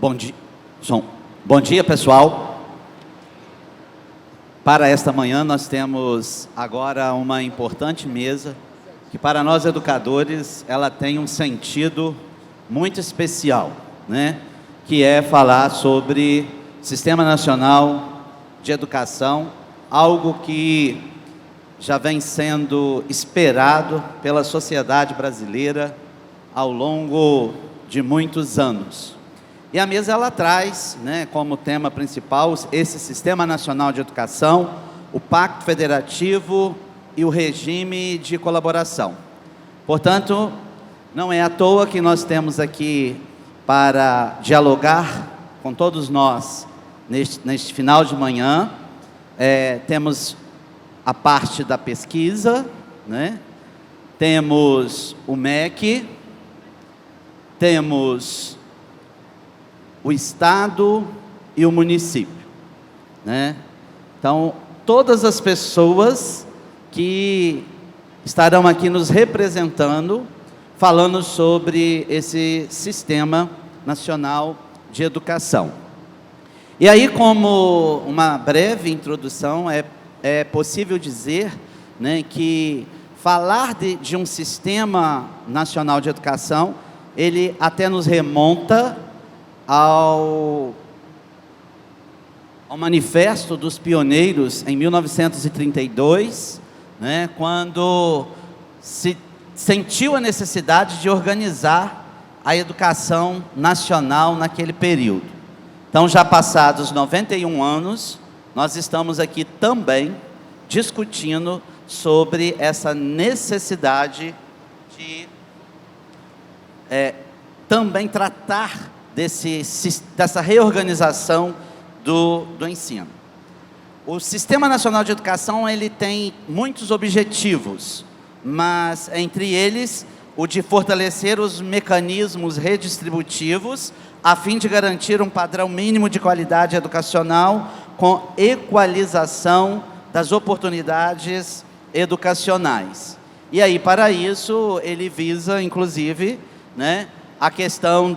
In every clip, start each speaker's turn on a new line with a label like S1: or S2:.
S1: Bom dia, bom dia, pessoal. Para esta manhã nós temos agora uma importante mesa que para nós educadores ela tem um sentido muito especial, né? Que é falar sobre Sistema Nacional de Educação, algo que já vem sendo esperado pela sociedade brasileira ao longo de muitos anos. E a mesa ela traz, né, como tema principal esse Sistema Nacional de Educação, o Pacto Federativo e o regime de colaboração. Portanto, não é à toa que nós temos aqui para dialogar com todos nós neste final de manhã. Temos a parte da pesquisa, né? Temos o MEC, temos o Estado e o município, né? Então, todas as pessoas que estarão aqui nos representando, falando sobre esse Sistema Nacional de Educação. E aí, como uma breve introdução, é possível dizer, né, que falar de um Sistema Nacional de Educação, ele até nos remonta ao Manifesto dos Pioneiros, em 1932, né, quando se sentiu a necessidade de organizar a educação nacional naquele período. Então, já passados 91 anos, nós estamos aqui também discutindo sobre essa necessidade de também tratar dessa reorganização do ensino. O Sistema Nacional de Educação ele tem muitos objetivos, mas entre eles o de fortalecer os mecanismos redistributivos a fim de garantir um padrão mínimo de qualidade educacional com equalização das oportunidades educacionais. E aí, para isso, ele visa, inclusive, né, a questão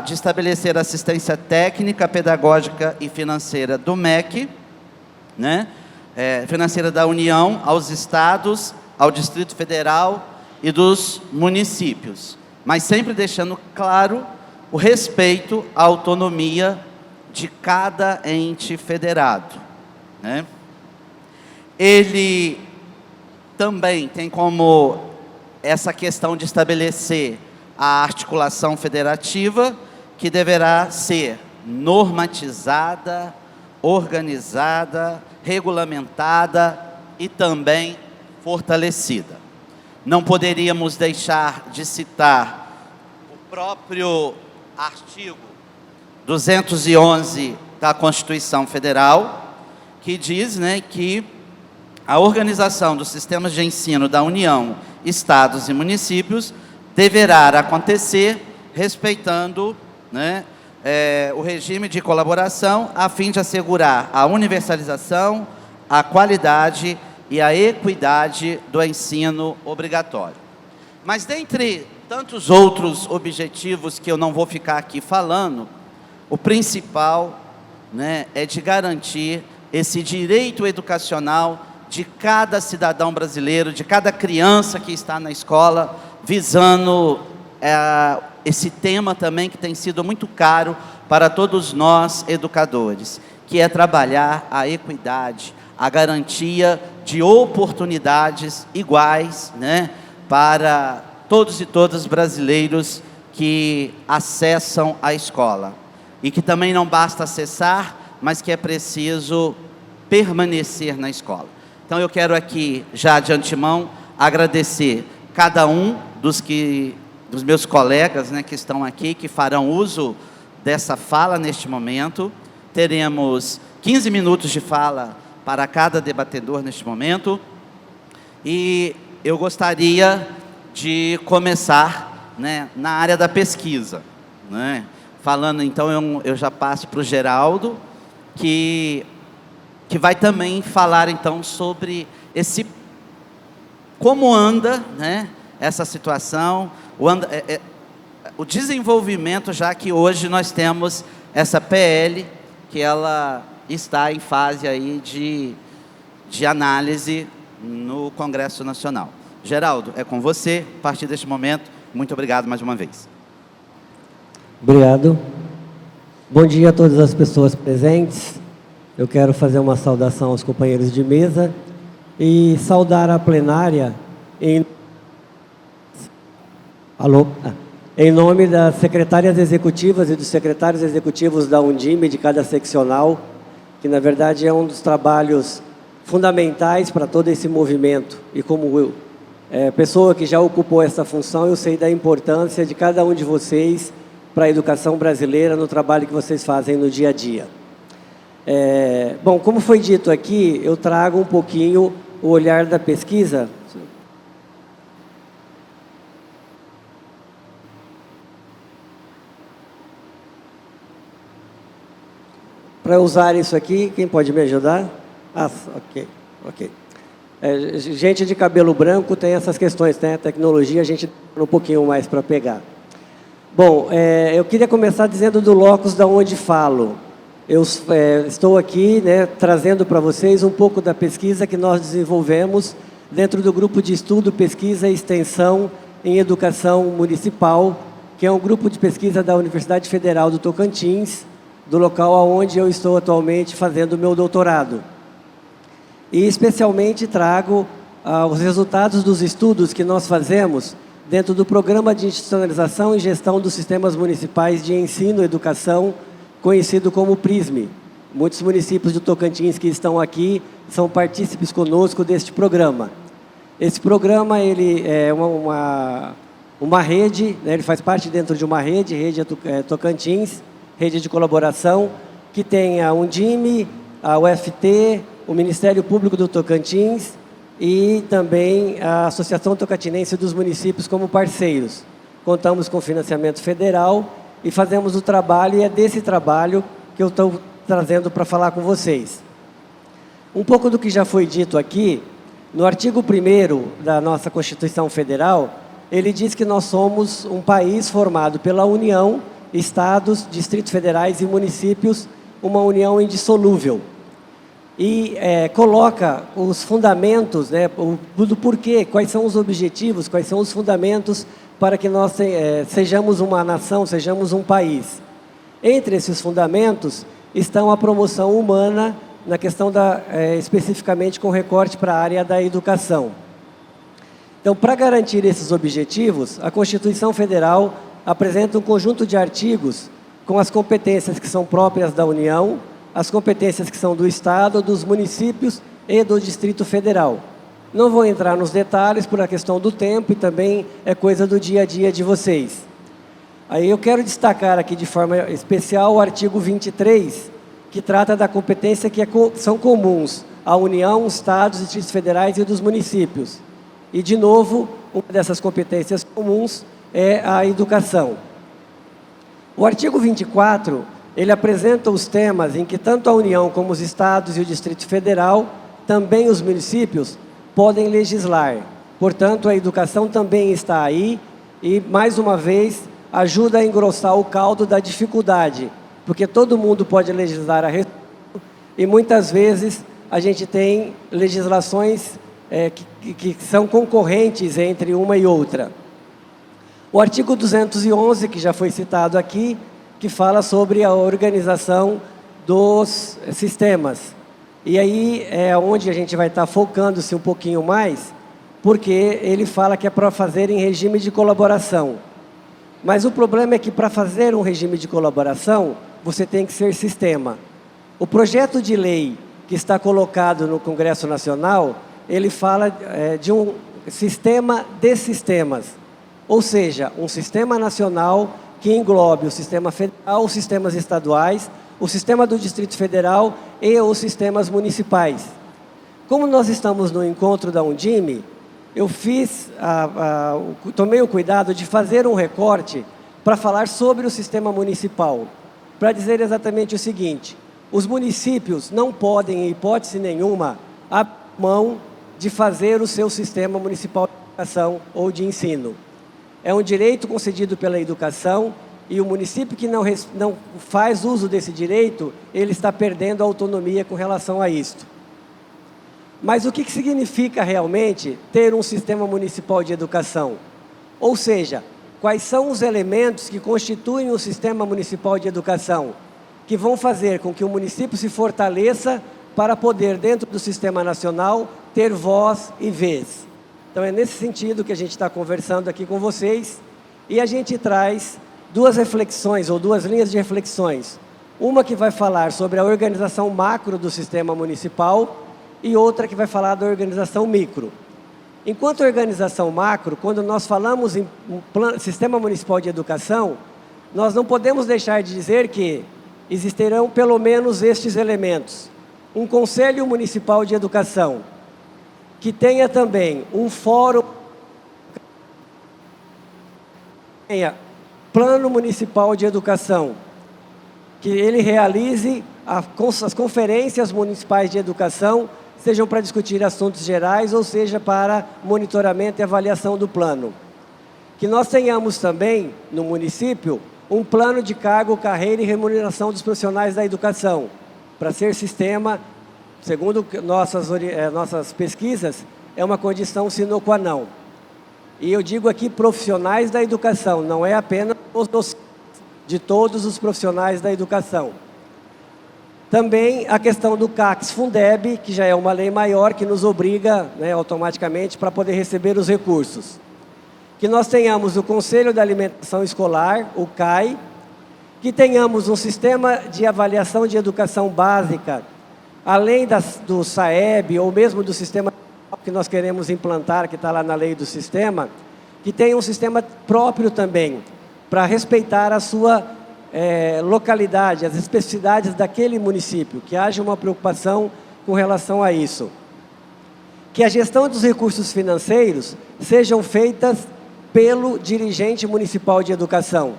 S1: de estabelecer assistência técnica, pedagógica e financeira do MEC, né, financeira da União, aos estados, ao Distrito Federal e dos municípios, mas sempre deixando claro o respeito à autonomia de cada ente federado, né? Ele também tem como essa questão de estabelecer a articulação federativa, que deverá ser normatizada, organizada, regulamentada e também fortalecida. Não poderíamos deixar de citar o próprio artigo 211 da Constituição Federal, que diz, né, que a organização dos sistemas de ensino da União, estados e municípios deverá acontecer respeitando, né, o regime de colaboração, a fim de assegurar a universalização, a qualidade e a equidade do ensino obrigatório. Mas dentre tantos outros objetivos que eu não vou ficar aqui falando, o principal, né, é de garantir esse direito educacional de cada cidadão brasileiro, de cada criança que está na escola, visando esse tema também que tem sido muito caro para todos nós educadores, que é trabalhar a equidade, a garantia de oportunidades iguais, né, para todos e todas brasileiros que acessam a escola. E que também não basta acessar, mas que é preciso permanecer na escola. Então eu quero aqui, já de antemão, agradecer cada um dos meus colegas, né, que estão aqui, que farão uso dessa fala neste momento. Teremos 15 minutos de fala para cada debatedor neste momento. E eu gostaria de começar, né, na área da pesquisa, né? Falando, então, eu já passo para o Geraldo, que vai também falar, então, sobre como anda, né, essa situação, o desenvolvimento, já que hoje nós temos essa PL, que ela está em fase aí de análise no Congresso Nacional. Geraldo, é com você, a partir deste momento. Muito obrigado mais uma vez.
S2: Obrigado. Bom dia a todas as pessoas presentes. Eu quero fazer uma saudação aos companheiros de mesa e saudar a plenária em nome das secretárias executivas e dos secretários executivos da Undime, de cada seccional, que na verdade é um dos trabalhos fundamentais para todo esse movimento. E como pessoa que já ocupou essa função, eu sei da importância de cada um de vocês para a educação brasileira no trabalho que vocês fazem no dia a dia. Bom, como foi dito aqui, eu trago um pouquinho o olhar da pesquisa. Para usar isso aqui, quem pode me ajudar? Ok. Gente de cabelo branco tem essas questões, né? A tecnologia a gente tem um pouquinho mais para pegar. Bom, eu queria começar dizendo do locus da onde falo. Eu estou aqui, né, trazendo para vocês um pouco da pesquisa que nós desenvolvemos dentro do grupo de estudo, pesquisa e extensão em educação municipal, que é um grupo de pesquisa da Universidade Federal do Tocantins, do local onde eu estou atualmente fazendo o meu doutorado. E especialmente trago os resultados dos estudos que nós fazemos dentro do Programa de Institucionalização e Gestão dos Sistemas Municipais de Ensino e Educação, conhecido como PRISM. Muitos municípios do Tocantins que estão aqui são partícipes conosco deste programa. Esse programa ele é uma rede, né, ele faz parte dentro de uma rede Tocantins, rede de colaboração, que tem a Undime, a UFT, o Ministério Público do Tocantins e também a Associação Tocantinense dos Municípios como parceiros. Contamos com financiamento federal e fazemos o trabalho, e é desse trabalho que eu estou trazendo para falar com vocês. Um pouco do que já foi dito aqui, no artigo 1º da nossa Constituição Federal, ele diz que nós somos um país formado pela União, estados, distritos federais e municípios, uma união indissolúvel. E coloca os fundamentos, né, do porquê, quais são os objetivos, quais são os fundamentos para que nós sejamos uma nação, sejamos um país. Entre esses fundamentos estão a promoção humana, na questão especificamente com recorte para a área da educação. Então, para garantir esses objetivos, a Constituição Federal apresenta um conjunto de artigos com as competências que são próprias da União, as competências que são do Estado, dos municípios e do Distrito Federal. Não vou entrar nos detalhes por a questão do tempo e também é coisa do dia a dia de vocês. Aí eu quero destacar aqui de forma especial o artigo 23, que trata da competência que são comuns à União, Estados, Distritos Federais e dos municípios. E, de novo, uma dessas competências comuns é a educação. O artigo 24, ele apresenta os temas em que tanto a União como os Estados e o Distrito Federal, também os municípios, podem legislar. Portanto, a educação também está aí e, mais uma vez, ajuda a engrossar o caldo da dificuldade, porque todo mundo pode legislar a respeito e, muitas vezes, a gente tem legislações que são concorrentes entre uma e outra. O artigo 211, que já foi citado aqui, que fala sobre a organização dos sistemas. E aí é onde a gente vai estar focando-se um pouquinho mais, porque ele fala que é para fazer em regime de colaboração. Mas o problema é que para fazer um regime de colaboração, você tem que ser sistema. O projeto de lei que está colocado no Congresso Nacional, ele fala de um sistema de sistemas. Ou seja, um sistema nacional que englobe o sistema federal, os sistemas estaduais, o sistema do Distrito Federal e os sistemas municipais. Como nós estamos no encontro da Undime, eu tomei o cuidado de fazer um recorte para falar sobre o sistema municipal, para dizer exatamente o seguinte: os municípios não podem, em hipótese nenhuma, abrir mão de fazer o seu sistema municipal de educação ou de ensino. é um direito concedido pela educação e o município que não faz uso desse direito, ele está perdendo a autonomia com relação a isto. Mas o que significa realmente ter um sistema municipal de educação? Ou seja, quais são os elementos que constituem o sistema municipal de educação, que vão fazer com que o município se fortaleça para poder, dentro do sistema nacional, ter voz e vez. Então é nesse sentido que a gente está conversando aqui com vocês, e a gente traz duas reflexões, ou duas linhas de reflexões. Uma que vai falar sobre a organização macro do sistema municipal, e outra que vai falar da organização micro. Enquanto organização macro, quando nós falamos em sistema municipal de educação, nós não podemos deixar de dizer que existirão pelo menos estes elementos. Um Conselho Municipal de Educação, que tenha também um fórum, tenha Plano Municipal de Educação, que ele realize as conferências municipais de educação, sejam para discutir assuntos gerais ou seja para monitoramento e avaliação do plano. Que nós tenhamos também, no município, um plano de cargo, carreira e remuneração dos profissionais da educação, para ser sistema, segundo nossas pesquisas, é uma condição sine qua non. E eu digo aqui profissionais da educação, não é apenas os docentes, de todos os profissionais da educação. Também a questão do CACS-Fundeb, que já é uma lei maior que nos obriga, automaticamente para poder receber os recursos. Que nós tenhamos o Conselho da Alimentação Escolar, o CAI, que tenhamos um sistema de avaliação de educação básica, além do SAEB, ou mesmo do sistema que nós queremos implantar, que está lá na lei do sistema, que tenha um sistema próprio também, para respeitar a sua localidade, as especificidades daquele município, que haja uma preocupação com relação a isso. Que a gestão dos recursos financeiros sejam feitas pelo dirigente municipal de educação,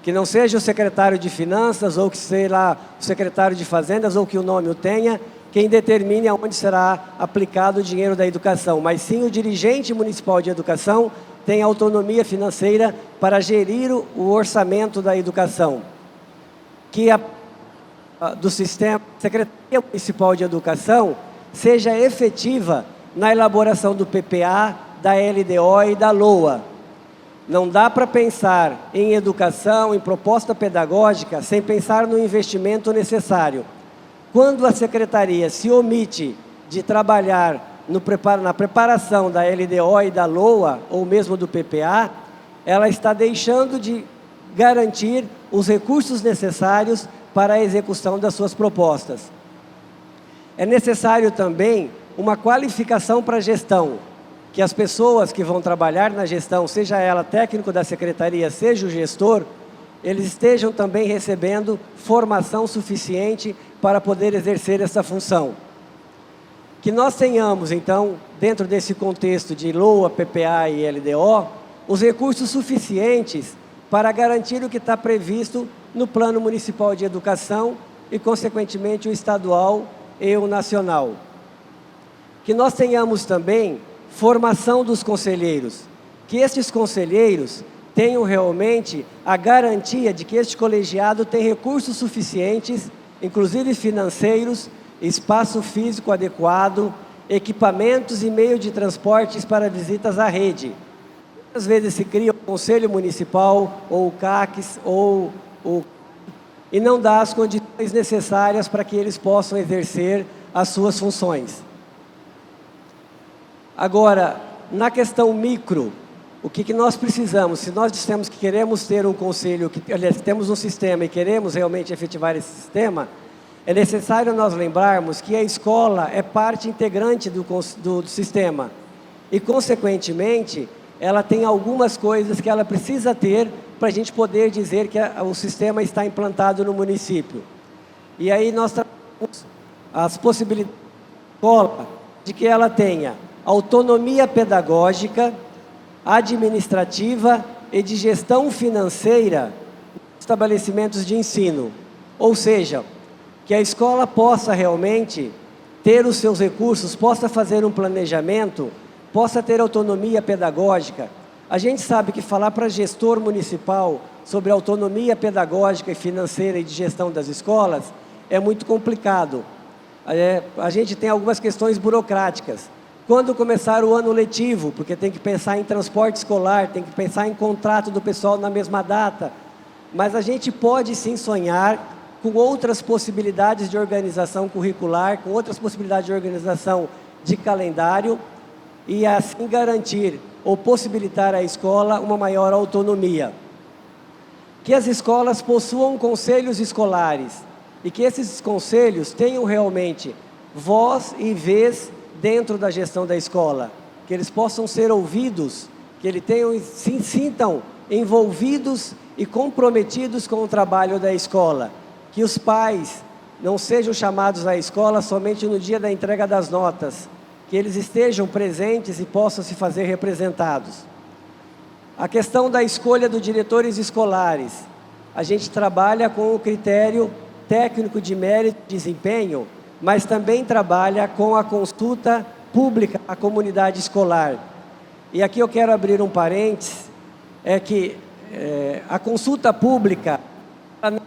S2: que não seja o secretário de finanças, ou que seja o secretário de fazendas, ou que o nome o tenha, quem determine aonde será aplicado o dinheiro da educação, mas sim o dirigente municipal de educação tem autonomia financeira para gerir o orçamento da educação. Que do sistema, Secretaria Municipal de Educação seja efetiva na elaboração do PPA, da LDO e da LOA. Não dá para pensar em educação, em proposta pedagógica, sem pensar no investimento necessário. Quando a Secretaria se omite de trabalhar na preparação da LDO e da LOA, ou mesmo do PPA, ela está deixando de garantir os recursos necessários para a execução das suas propostas. É necessário também uma qualificação para a gestão, que as pessoas que vão trabalhar na gestão, seja ela técnico da secretaria, seja o gestor, eles estejam também recebendo formação suficiente para poder exercer essa função. Que nós tenhamos, então, dentro desse contexto de LOA, PPA e LDO, os recursos suficientes para garantir o que está previsto no Plano Municipal de Educação e, consequentemente, o estadual e o nacional. Que nós tenhamos também formação dos conselheiros, que estes conselheiros tenham realmente a garantia de que este colegiado tem recursos suficientes, inclusive financeiros, espaço físico adequado, equipamentos e meio de transportes para visitas à rede. Às vezes se cria o Conselho Municipal, ou o CACS, e não dá as condições necessárias para que eles possam exercer as suas funções. Agora, na questão micro, o que nós precisamos? Se nós dissemos que queremos ter um conselho, aliás, temos um sistema e queremos realmente efetivar esse sistema, é necessário nós lembrarmos que a escola é parte integrante do sistema e, consequentemente, ela tem algumas coisas que ela precisa ter para a gente poder dizer que o sistema está implantado no município. E aí nós temos as possibilidades da escola de que ela tenha autonomia pedagógica, administrativa e de gestão financeira dos estabelecimentos de ensino. Ou seja, que a escola possa realmente ter os seus recursos, possa fazer um planejamento, possa ter autonomia pedagógica, A gente sabe que falar para gestor municipal sobre autonomia pedagógica e financeira e de gestão das escolas é muito complicado. A gente tem algumas questões burocráticas. Quando começar o ano letivo, porque tem que pensar em transporte escolar, tem que pensar em contrato do pessoal na mesma data, mas a gente pode sim sonhar com outras possibilidades de organização curricular, com outras possibilidades de organização de calendário e assim garantir ou possibilitar à escola uma maior autonomia. Que as escolas possuam conselhos escolares e que esses conselhos tenham realmente voz e vez dentro da gestão da escola, que eles possam ser ouvidos, que eles se sintam envolvidos e comprometidos com o trabalho da escola, que os pais não sejam chamados à escola somente no dia da entrega das notas, que eles estejam presentes e possam se fazer representados. A questão da escolha dos diretores escolares, a gente trabalha com o critério técnico de mérito e desempenho, mas também trabalha com a consulta pública à comunidade escolar. E aqui eu quero abrir um parênteses, é que a consulta pública não é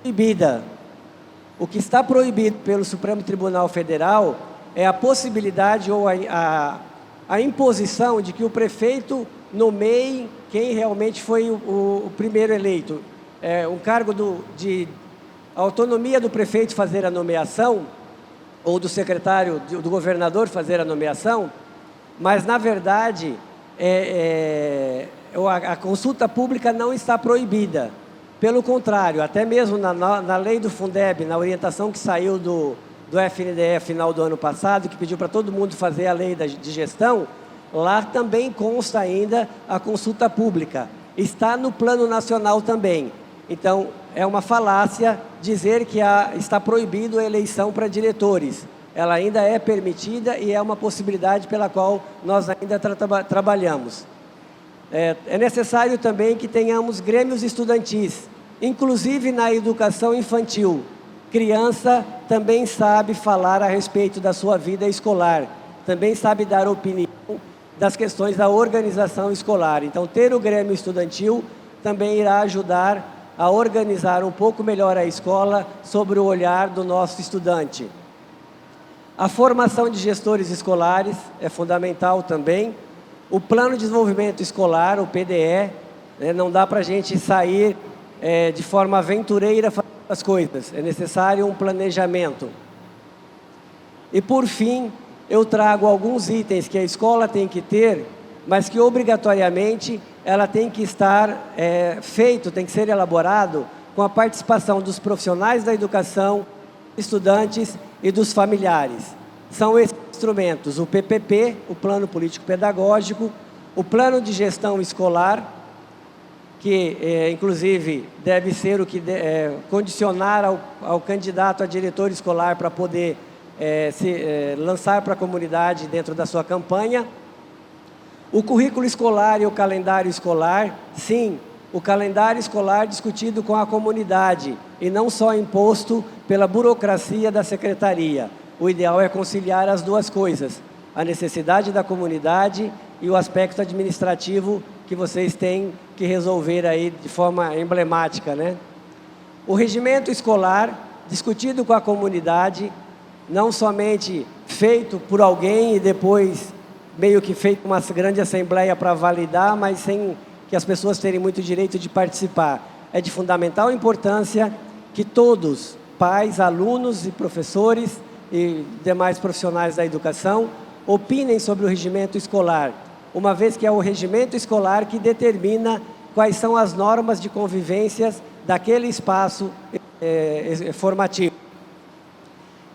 S2: proibida. O que está proibido pelo Supremo Tribunal Federal é a possibilidade ou a imposição de que o prefeito nomeie quem realmente foi o primeiro eleito. Um cargo de autonomia do prefeito fazer a nomeação, ou do secretário, do governador fazer a nomeação, mas, na verdade, a consulta pública não está proibida. Pelo contrário, até mesmo na lei do Fundeb, na orientação que saiu do FNDE final do ano passado, que pediu para todo mundo fazer a lei de gestão, lá também consta ainda a consulta pública. Está no Plano Nacional também. Então, é uma falácia dizer que está proibido a eleição para diretores. Ela ainda é permitida e é uma possibilidade pela qual nós ainda trabalhamos. É necessário também que tenhamos grêmios estudantis, inclusive na educação infantil. Criança também sabe falar a respeito da sua vida escolar, também sabe dar opinião das questões da organização escolar. Então, ter o grêmio estudantil também irá ajudar a organizar um pouco melhor a escola sobre o olhar do nosso estudante. A formação de gestores escolares é fundamental também. O Plano de Desenvolvimento Escolar, o PDE, não dá para a gente sair de forma aventureira fazendo as coisas. É necessário um planejamento. E, por fim, eu trago alguns itens que a escola tem que ter, mas que obrigatoriamente ela tem que estar tem que ser elaborado com a participação dos profissionais da educação, estudantes e dos familiares. São esses instrumentos: o PPP, o Plano Político Pedagógico, o Plano de Gestão Escolar, que inclusive deve ser o que condicionar ao candidato a diretor escolar para poder lançar para a comunidade dentro da sua campanha. O currículo escolar e o calendário escolar, sim, o calendário escolar discutido com a comunidade e não só imposto pela burocracia da secretaria. O ideal é conciliar as duas coisas, a necessidade da comunidade e o aspecto administrativo que vocês têm que resolver aí de forma emblemática, né? O regimento escolar, discutido com a comunidade, não somente feito por alguém e depois meio que feito uma grande assembleia para validar, mas sem que as pessoas terem muito direito de participar. É de fundamental importância que todos, pais, alunos e professores e demais profissionais da educação, opinem sobre o regimento escolar, uma vez que é o regimento escolar que determina quais são as normas de convivência daquele espaço formativo.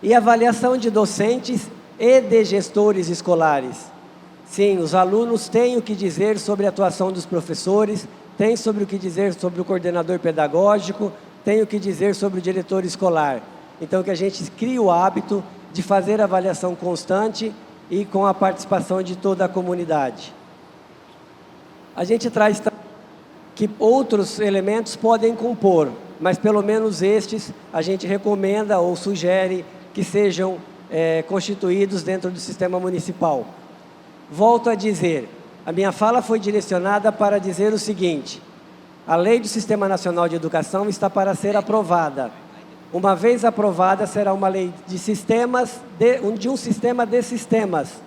S2: E avaliação de docentes e de gestores escolares. Sim, os alunos têm o que dizer sobre a atuação dos professores, têm sobre o que dizer sobre o coordenador pedagógico, têm o que dizer sobre o diretor escolar. Então, que a gente crie o hábito de fazer avaliação constante e com a participação de toda a comunidade. A gente traz que outros elementos podem compor, mas pelo menos estes a gente recomenda ou sugere que sejam constituídos dentro do sistema municipal. Volto a dizer, A minha fala foi direcionada para dizer o seguinte: a Lei do Sistema Nacional de Educação está para ser aprovada. Uma vez aprovada, será uma lei de sistemas, de um sistema de sistemas.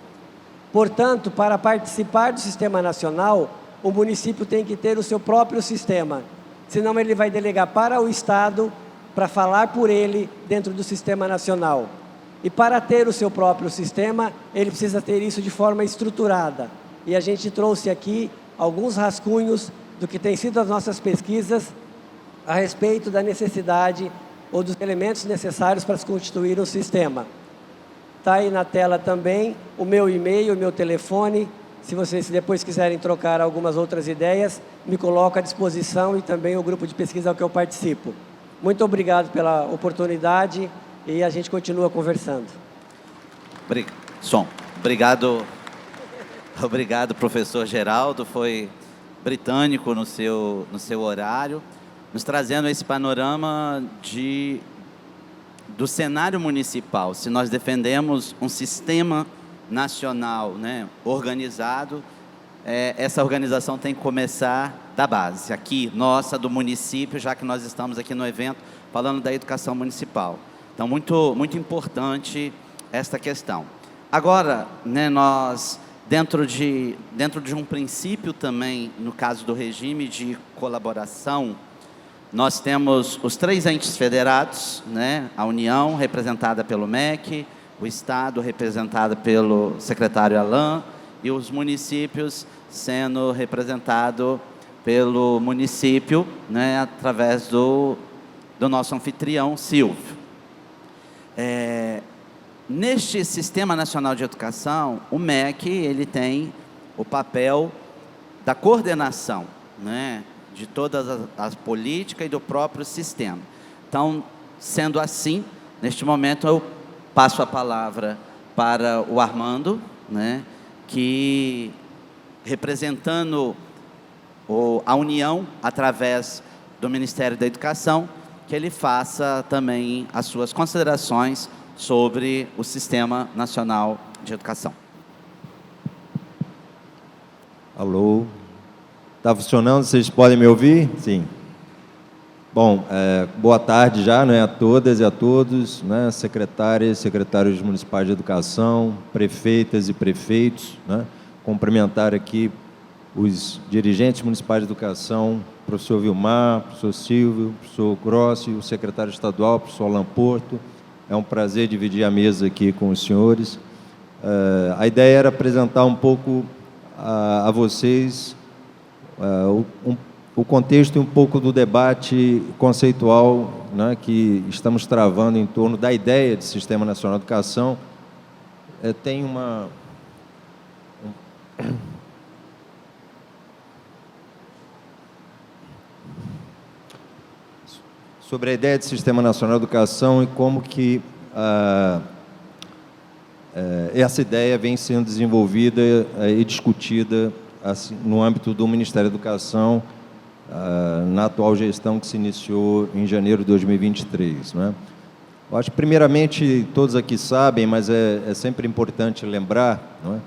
S2: Portanto, para participar do Sistema Nacional, o município tem que ter o seu próprio sistema. Senão ele vai delegar para o Estado, para falar por ele dentro do Sistema Nacional. E para ter o seu próprio sistema, ele precisa ter isso de forma estruturada. E a gente trouxe aqui alguns rascunhos do que tem sido as nossas pesquisas a respeito da necessidade ou dos elementos necessários para se constituir um sistema. Está aí na tela também o meu e-mail, o meu telefone. Se vocês depois quiserem trocar algumas outras ideias, me coloco à disposição, e também o grupo de pesquisa ao que eu participo. Muito obrigado pela oportunidade e a gente continua conversando.
S1: Obrigado, professor Geraldo. Foi britânico no seu horário, nos trazendo esse panorama do cenário municipal. Se nós defendemos um sistema nacional, né, organizado, essa organização tem que começar da base, aqui, nossa, do município, já que nós estamos aqui no evento falando da educação municipal. Então, muito importante esta questão. Agora, né, nós, dentro de um princípio também, no caso do regime de colaboração, nós temos os 3 entes federados, né, a União, representada pelo MEC, o Estado, representado pelo secretário Alain, e os municípios sendo representado pelo município, né, através do nosso anfitrião, Silvio. Neste Sistema Nacional de Educação, o MEC ele tem o papel da coordenação, né, de todas as políticas e do próprio sistema. Então, sendo assim, neste momento eu passo a palavra para o Armando, né, que, representando a União, através do Ministério da Educação, que ele faça também as suas considerações sobre o Sistema Nacional de Educação.
S3: Alô? Está funcionando? Vocês podem me ouvir? Sim. Bom, boa tarde já, né, a todas e a todos, né, secretárias, secretários municipais de educação, prefeitas e prefeitos, né, cumprimentar aqui os dirigentes municipais de educação, professor Vilmar, professor Silvio, professor Grossi, o secretário estadual, professor Alain Porto. É um prazer dividir a mesa aqui com os senhores. A ideia era apresentar um pouco a vocês o contexto e um pouco do debate conceitual, né, que estamos travando em torno da ideia de Sistema Nacional de Educação. Tem sobre a ideia de Sistema Nacional de Educação e como que essa ideia vem sendo desenvolvida e discutida assim, no âmbito do Ministério da Educação, na atual gestão que se iniciou em janeiro de 2023. Né? Eu acho que, primeiramente, todos aqui sabem, mas é sempre importante lembrar, não é,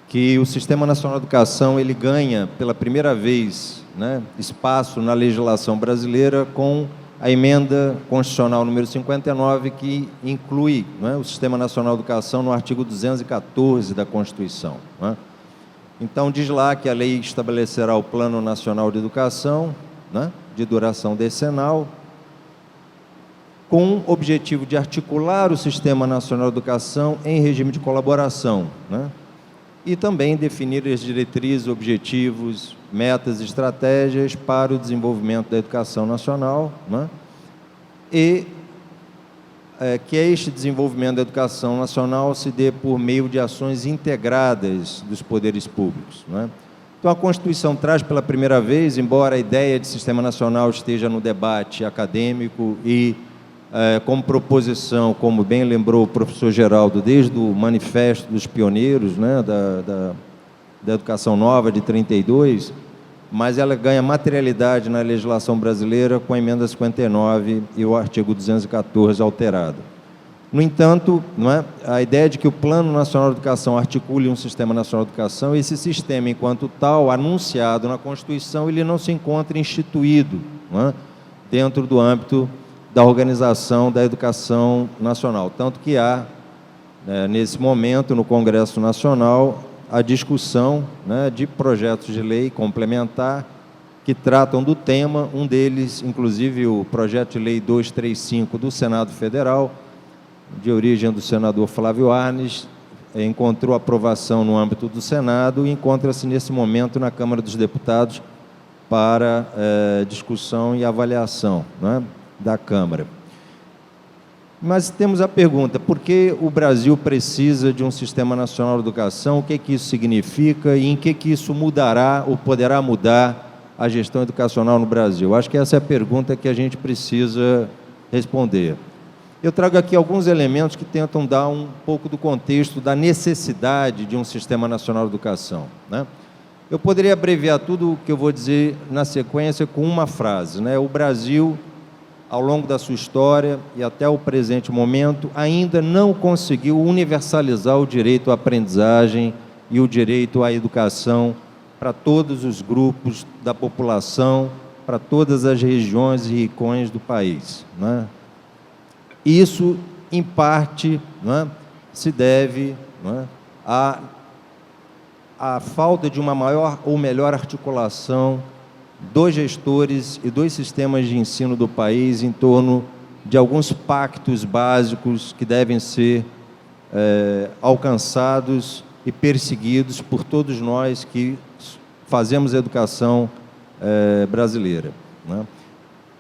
S3: que o Sistema Nacional de Educação ele ganha, pela primeira vez, né, espaço na legislação brasileira com a emenda constitucional número 59, que inclui, não é, o Sistema Nacional de Educação no artigo 214 da Constituição. Não é? Então, diz lá que a lei estabelecerá o Plano Nacional de Educação, né, de duração decenal, com o objetivo de articular o Sistema Nacional de Educação em regime de colaboração, né, e também definir as diretrizes, objetivos, metas e estratégias para o desenvolvimento da educação nacional, né, e que este desenvolvimento da educação nacional se dê por meio de ações integradas dos poderes públicos. Né? Então, a Constituição traz pela primeira vez, embora a ideia de Sistema Nacional esteja no debate acadêmico e como proposição, como bem lembrou o professor Geraldo, desde o Manifesto dos Pioneiros, né, da Educação Nova de 32, mas ela ganha materialidade na legislação brasileira com a emenda 59 e o artigo 214 alterado. No entanto, não é, a ideia de que o Plano Nacional de Educação articule um Sistema Nacional de Educação, esse sistema, enquanto tal, anunciado na Constituição, ele não se encontra instituído, não é, dentro do âmbito da organização da educação nacional. Tanto que há, nesse momento, no Congresso Nacional, a discussão, né, de projetos de lei complementar que tratam do tema, um deles, inclusive, o projeto de lei 235 do Senado Federal, de origem do senador Flávio Arnes, encontrou aprovação no âmbito do Senado e encontra-se, nesse momento, na Câmara dos Deputados para discussão e avaliação, né, da Câmara. Mas temos a pergunta, por que o Brasil precisa de um Sistema Nacional de Educação? O que isso significa e em que isso mudará ou poderá mudar a gestão educacional no Brasil? Acho que essa é a pergunta que a gente precisa responder. Eu trago aqui alguns elementos que tentam dar um pouco do contexto da necessidade de um Sistema Nacional de Educação, né? Eu poderia abreviar tudo o que eu vou dizer na sequência com uma frase, né? O Brasil, ao longo da sua história e até o presente momento, ainda não conseguiu universalizar o direito à aprendizagem e o direito à educação para todos os grupos da população, para todas as regiões e rincões do país, né? Isso, em parte, né, se deve, né, à falta de uma maior ou melhor articulação dos gestores e dos sistemas de ensino do país em torno de alguns pactos básicos que devem ser alcançados e perseguidos por todos nós que fazemos a educação brasileira, né?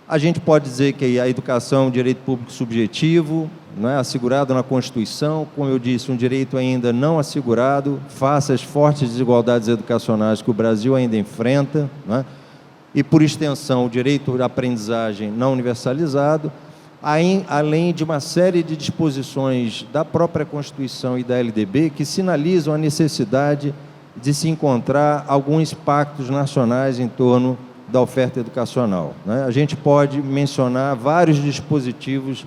S3: A gente pode dizer que a educação é um direito público subjetivo, não é, assegurado na Constituição, como eu disse, um direito ainda não assegurado, face às fortes desigualdades educacionais que o Brasil ainda enfrenta, não é? E, por extensão, o direito à aprendizagem não universalizado, além de uma série de disposições da própria Constituição e da LDB que sinalizam a necessidade de se encontrar alguns pactos nacionais em torno da oferta educacional, né? A gente pode mencionar vários dispositivos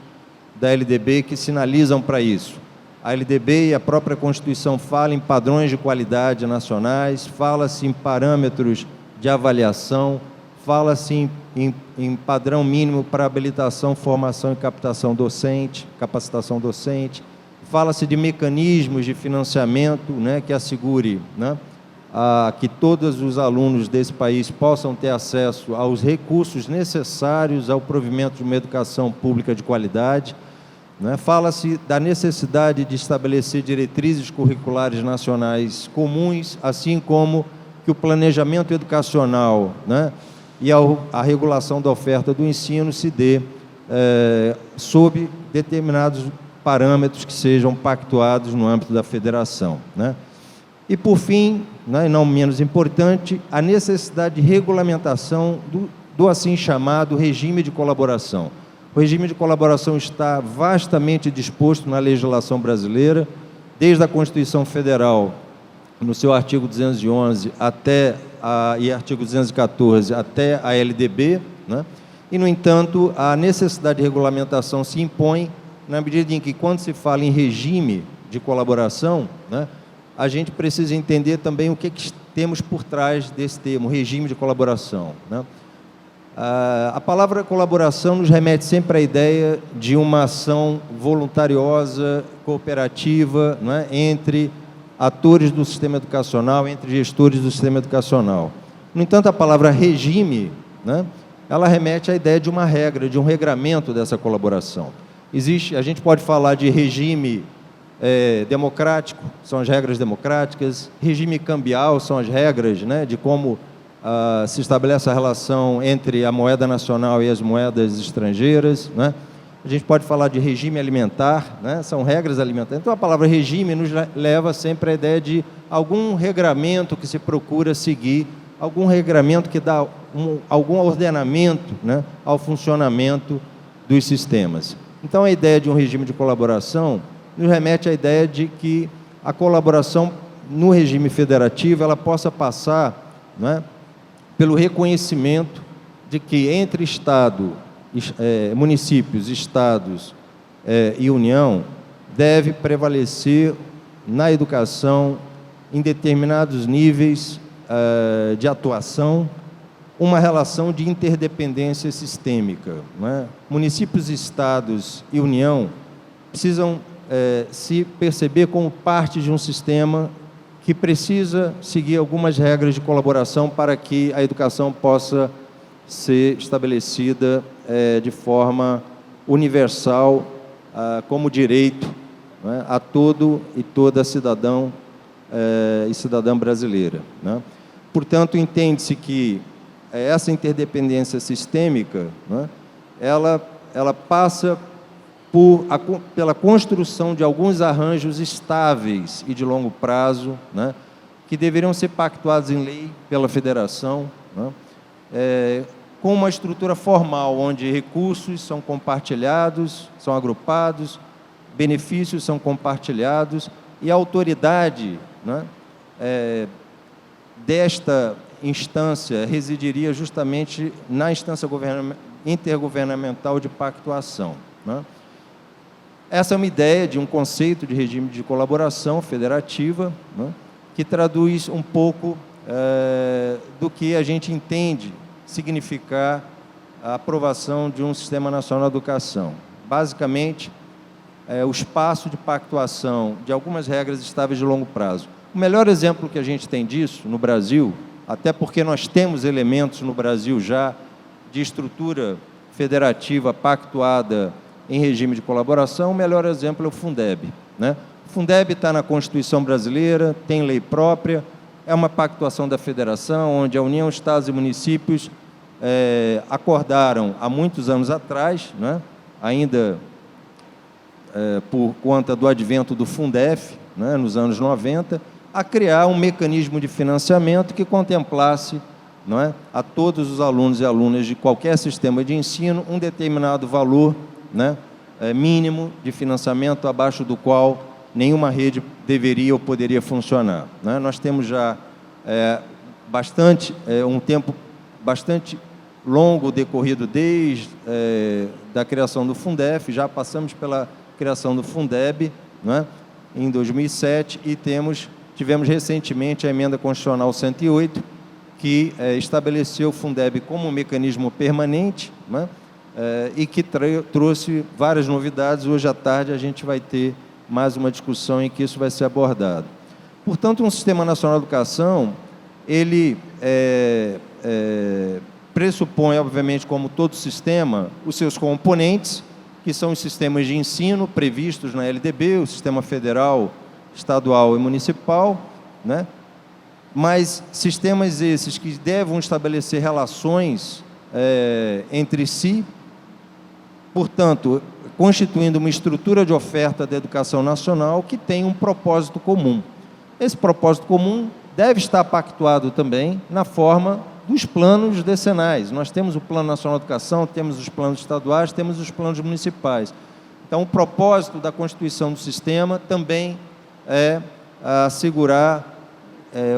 S3: da LDB que sinalizam para isso. A LDB e a própria Constituição falam em padrões de qualidade nacionais, fala-se em parâmetros de avaliação, fala-se em padrão mínimo para habilitação, formação e captação docente, capacitação docente, fala-se de mecanismos de financiamento, né, que assegure, né, que todos os alunos desse país possam ter acesso aos recursos necessários ao provimento de uma educação pública de qualidade, né? Fala-se da necessidade de estabelecer diretrizes curriculares nacionais comuns, assim como que o planejamento educacional, né, e a regulação da oferta do ensino se dê sob determinados parâmetros que sejam pactuados no âmbito da federação, né? E, por fim, né, e não menos importante, a necessidade de regulamentação do assim chamado regime de colaboração. O regime de colaboração está vastamente disposto na legislação brasileira, desde a Constituição Federal, no seu artigo 211 e artigo 214 até a LDB, né? E, no entanto, a necessidade de regulamentação se impõe na medida em que, quando se fala em regime de colaboração, né, a gente precisa entender também o que temos por trás desse termo, regime de colaboração, né? A palavra colaboração nos remete sempre à ideia de uma ação voluntariosa, cooperativa, não é, entre atores do sistema educacional, entre gestores do sistema educacional. No entanto, a palavra regime, né, ela remete à ideia de uma regra, de um regramento dessa colaboração. A gente pode falar de regime democrático, são as regras democráticas, regime cambial são as regras, né, de como se estabelece a relação entre a moeda nacional e as moedas estrangeiras, né? A gente pode falar de regime alimentar, né, são regras alimentares. Então, a palavra regime nos leva sempre à ideia de algum regramento que se procura seguir, algum regramento que dá algum ordenamento, né, ao funcionamento dos sistemas. Então, a ideia de um regime de colaboração nos remete à ideia de que a colaboração no regime federativo ela possa passar, né, pelo reconhecimento de que entre Estado, municípios, Estados e União, deve prevalecer na educação, em determinados níveis de atuação, uma relação de interdependência sistêmica, né? Municípios, estados e União precisam se perceber como parte de um sistema que precisa seguir algumas regras de colaboração para que a educação possa ser estabelecida de forma universal, como direito, né, a todo e toda cidadão e cidadã brasileira, né? Portanto, entende-se que essa interdependência sistêmica, né, ela passa pela construção de alguns arranjos estáveis e de longo prazo, né, que deveriam ser pactuados em lei pela federação, né, com uma estrutura formal, onde recursos são compartilhados, são agrupados, benefícios são compartilhados, e a autoridade, né, desta instância residiria justamente na instância intergovernamental de pactuação, né? Essa é uma ideia de um conceito de regime de colaboração federativa, né, que traduz um pouco do que a gente entende significar a aprovação de um Sistema Nacional de Educação. Basicamente, o espaço de pactuação de algumas regras estáveis de longo prazo. O melhor exemplo que a gente tem disso no Brasil, até porque nós temos elementos no Brasil já de estrutura federativa pactuada em regime de colaboração, o melhor exemplo é o Fundeb, né? O Fundeb está na Constituição brasileira, tem lei própria, é uma pactuação da federação, onde a União, Estados e municípios acordaram há muitos anos atrás, né, ainda por conta do advento do Fundef, né, nos anos 90, a criar um mecanismo de financiamento que contemplasse, não é, a todos os alunos e alunas de qualquer sistema de ensino um determinado valor, né, mínimo de financiamento abaixo do qual nenhuma rede deveria ou poderia funcionar, né? Nós temos já um tempo bastante longo decorrido desde da criação do Fundef, já passamos pela criação do Fundeb, né, em 2007, e tivemos recentemente a Emenda Constitucional 108, que estabeleceu o Fundeb como um mecanismo permanente, né, e que trouxe várias novidades. Hoje à tarde a gente vai ter mais uma discussão em que isso vai ser abordado. Portanto, um Sistema Nacional de Educação, ele pressupõe, obviamente, como todo sistema, os seus componentes, que são os sistemas de ensino previstos na LDB, o sistema federal, estadual e municipal, né? Mas sistemas esses que devem estabelecer relações entre si, portanto, constituindo uma estrutura de oferta da educação nacional que tem um propósito comum. Esse propósito comum deve estar pactuado também na forma dos planos decenais. Nós temos o Plano Nacional de Educação, temos os planos estaduais, temos os planos municipais. Então, o propósito da constituição do sistema também é assegurar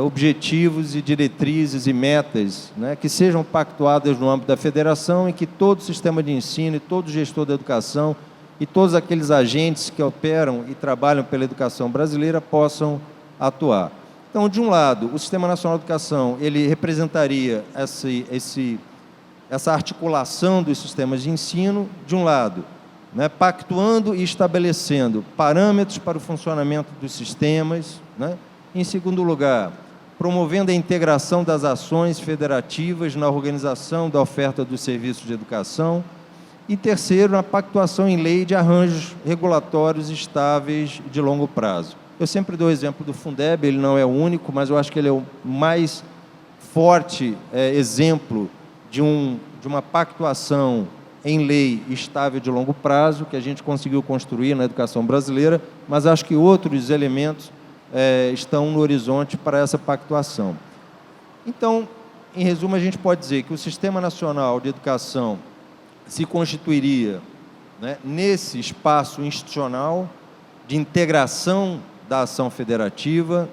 S3: objetivos e diretrizes e metas, né, que sejam pactuadas no âmbito da federação, e que todo sistema de ensino e todo gestor da educação e todos aqueles agentes que operam e trabalham pela educação brasileira possam atuar. Então, de um lado, o Sistema Nacional de Educação, ele representaria essa articulação dos sistemas de ensino, de um lado, né, pactuando e estabelecendo parâmetros para o funcionamento dos sistemas, né? Em segundo lugar, promovendo a integração das ações federativas na organização da oferta dos serviços de educação, e terceiro, na pactuação em lei de arranjos regulatórios estáveis de longo prazo. Eu sempre dou o exemplo do Fundeb, ele não é o único, mas eu acho que ele é o mais forte exemplo de uma pactuação em lei estável de longo prazo que a gente conseguiu construir na educação brasileira, mas acho que outros elementos estão no horizonte para essa pactuação. Então, em resumo, a gente pode dizer que o Sistema Nacional de Educação se constituiria, né, nesse espaço institucional de integração da ação federativa,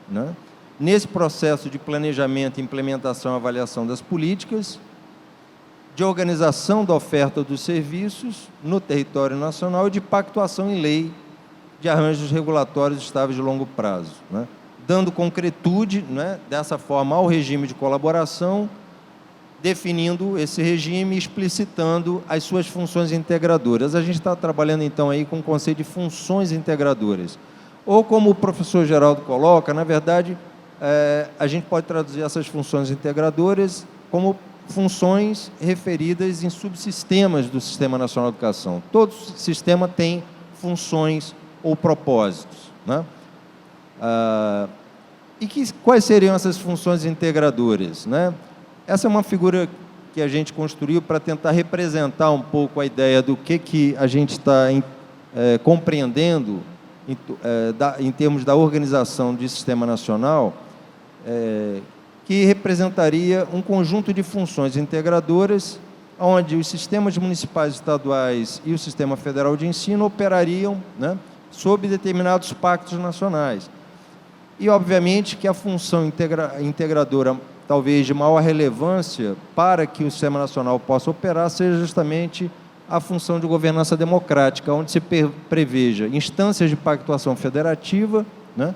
S3: né, nesse processo de planejamento, implementação e avaliação das políticas, de organização da oferta dos serviços no território nacional e de pactuação em lei de arranjos regulatórios estáveis de longo prazo, né? Dando concretude, né, dessa forma ao regime de colaboração, definindo esse regime, explicitando as suas funções integradoras. A gente está trabalhando, então, aí com o conceito de funções integradoras. Ou, como o professor Geraldo coloca, na verdade, a gente pode traduzir essas funções integradoras como funções referidas em subsistemas do Sistema Nacional de Educação. Todo sistema tem funções ou propósitos, né? Quais seriam essas funções integradoras, né? Essa é uma figura que a gente construiu para tentar representar um pouco a ideia do que a gente está compreendendo em termos da organização de sistema nacional, que representaria um conjunto de funções integradoras, onde os sistemas municipais, estaduais e o Sistema Federal de Ensino operariam, né, sob determinados pactos nacionais. E, obviamente, que a função integradora, talvez de maior relevância para que o Sistema Nacional possa operar, seja justamente a função de governança democrática, onde se preveja instâncias de pactuação federativa, né,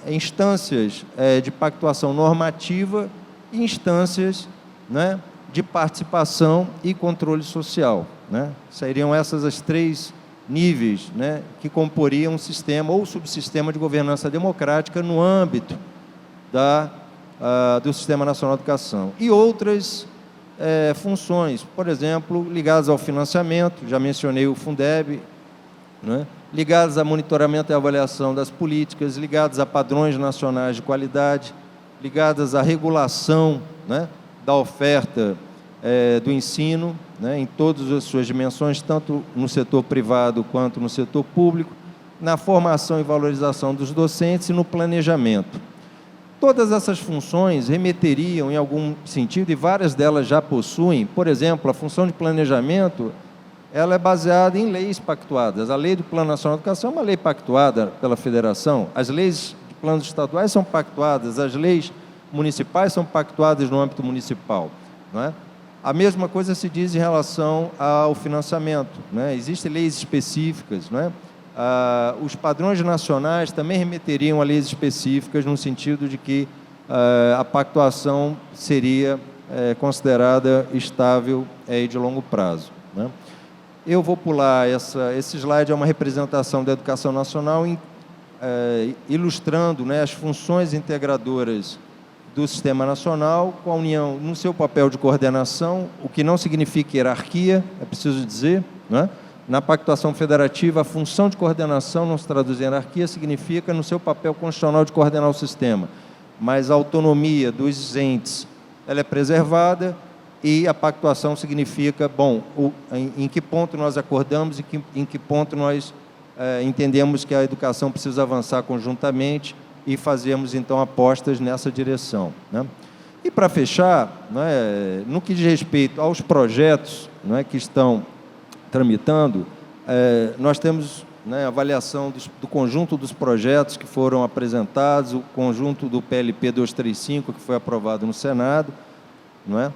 S3: instâncias de pactuação normativa e instâncias, né, de participação e controle social, né? Seriam essas as três níveis, né, que comporiam um sistema ou subsistema de governança democrática no âmbito do Sistema Nacional de Educação. E outras funções, por exemplo, ligadas ao financiamento, já mencionei o Fundeb, né, ligadas a monitoramento e avaliação das políticas, ligadas a padrões nacionais de qualidade, ligadas à regulação, né, da oferta do ensino, né, em todas as suas dimensões, tanto no setor privado quanto no setor público, na formação e valorização dos docentes e no planejamento. Todas essas funções remeteriam, em algum sentido, e várias delas já possuem, por exemplo, a função de planejamento, ela é baseada em leis pactuadas. A lei do Plano Nacional de Educação é uma lei pactuada pela Federação, as leis de planos estaduais são pactuadas, as leis municipais são pactuadas no âmbito municipal, não é? A mesma coisa se diz em relação ao financiamento, né? Existem leis específicas, não é? Os padrões nacionais também remeteriam a leis específicas, no sentido de que a pactuação seria considerada estável e de longo prazo, né? Eu vou pular esse slide, é uma representação da educação nacional, ilustrando, né, as funções integradoras do Sistema Nacional, com a União no seu papel de coordenação, o que não significa hierarquia, é preciso dizer, né? Na pactuação federativa, a função de coordenação não se traduz em hierarquia, significa no seu papel constitucional de coordenar o sistema, mas a autonomia dos entes, ela é preservada, e a pactuação significa, bom, em que ponto nós acordamos e em que ponto nós entendemos que a educação precisa avançar conjuntamente e fazemos, então, apostas nessa direção, né? E, para fechar, né, no que diz respeito aos projetos, né, que estão tramitando, nós temos, né, avaliação do conjunto dos projetos que foram apresentados, o conjunto do PLP 235, que foi aprovado no Senado, não é?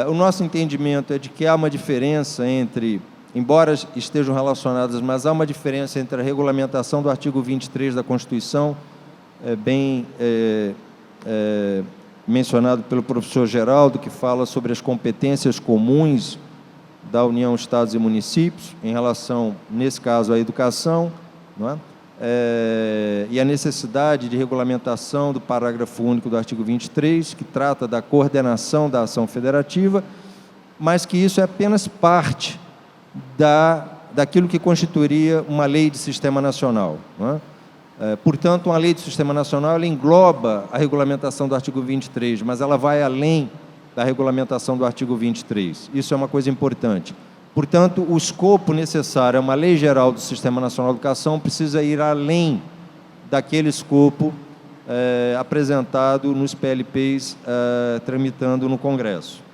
S3: O nosso entendimento é de que há uma diferença entre, embora estejam relacionadas, mas há uma diferença entre a regulamentação do artigo 23 da Constituição, bem mencionado pelo professor Geraldo, que fala sobre as competências comuns da União, Estados e Municípios, em relação, nesse caso, à educação, não é? E a necessidade de regulamentação do parágrafo único do artigo 23, que trata da coordenação da ação federativa, mas que isso é apenas parte daquilo que constituiria uma lei de sistema nacional, não é? Portanto, uma lei de sistema nacional, ela engloba a regulamentação do artigo 23, mas ela vai além da regulamentação do artigo 23. Isso é uma coisa importante. Portanto, o escopo necessário a uma lei geral do Sistema Nacional de Educação precisa ir além daquele escopo apresentado nos PLPs tramitando no Congresso.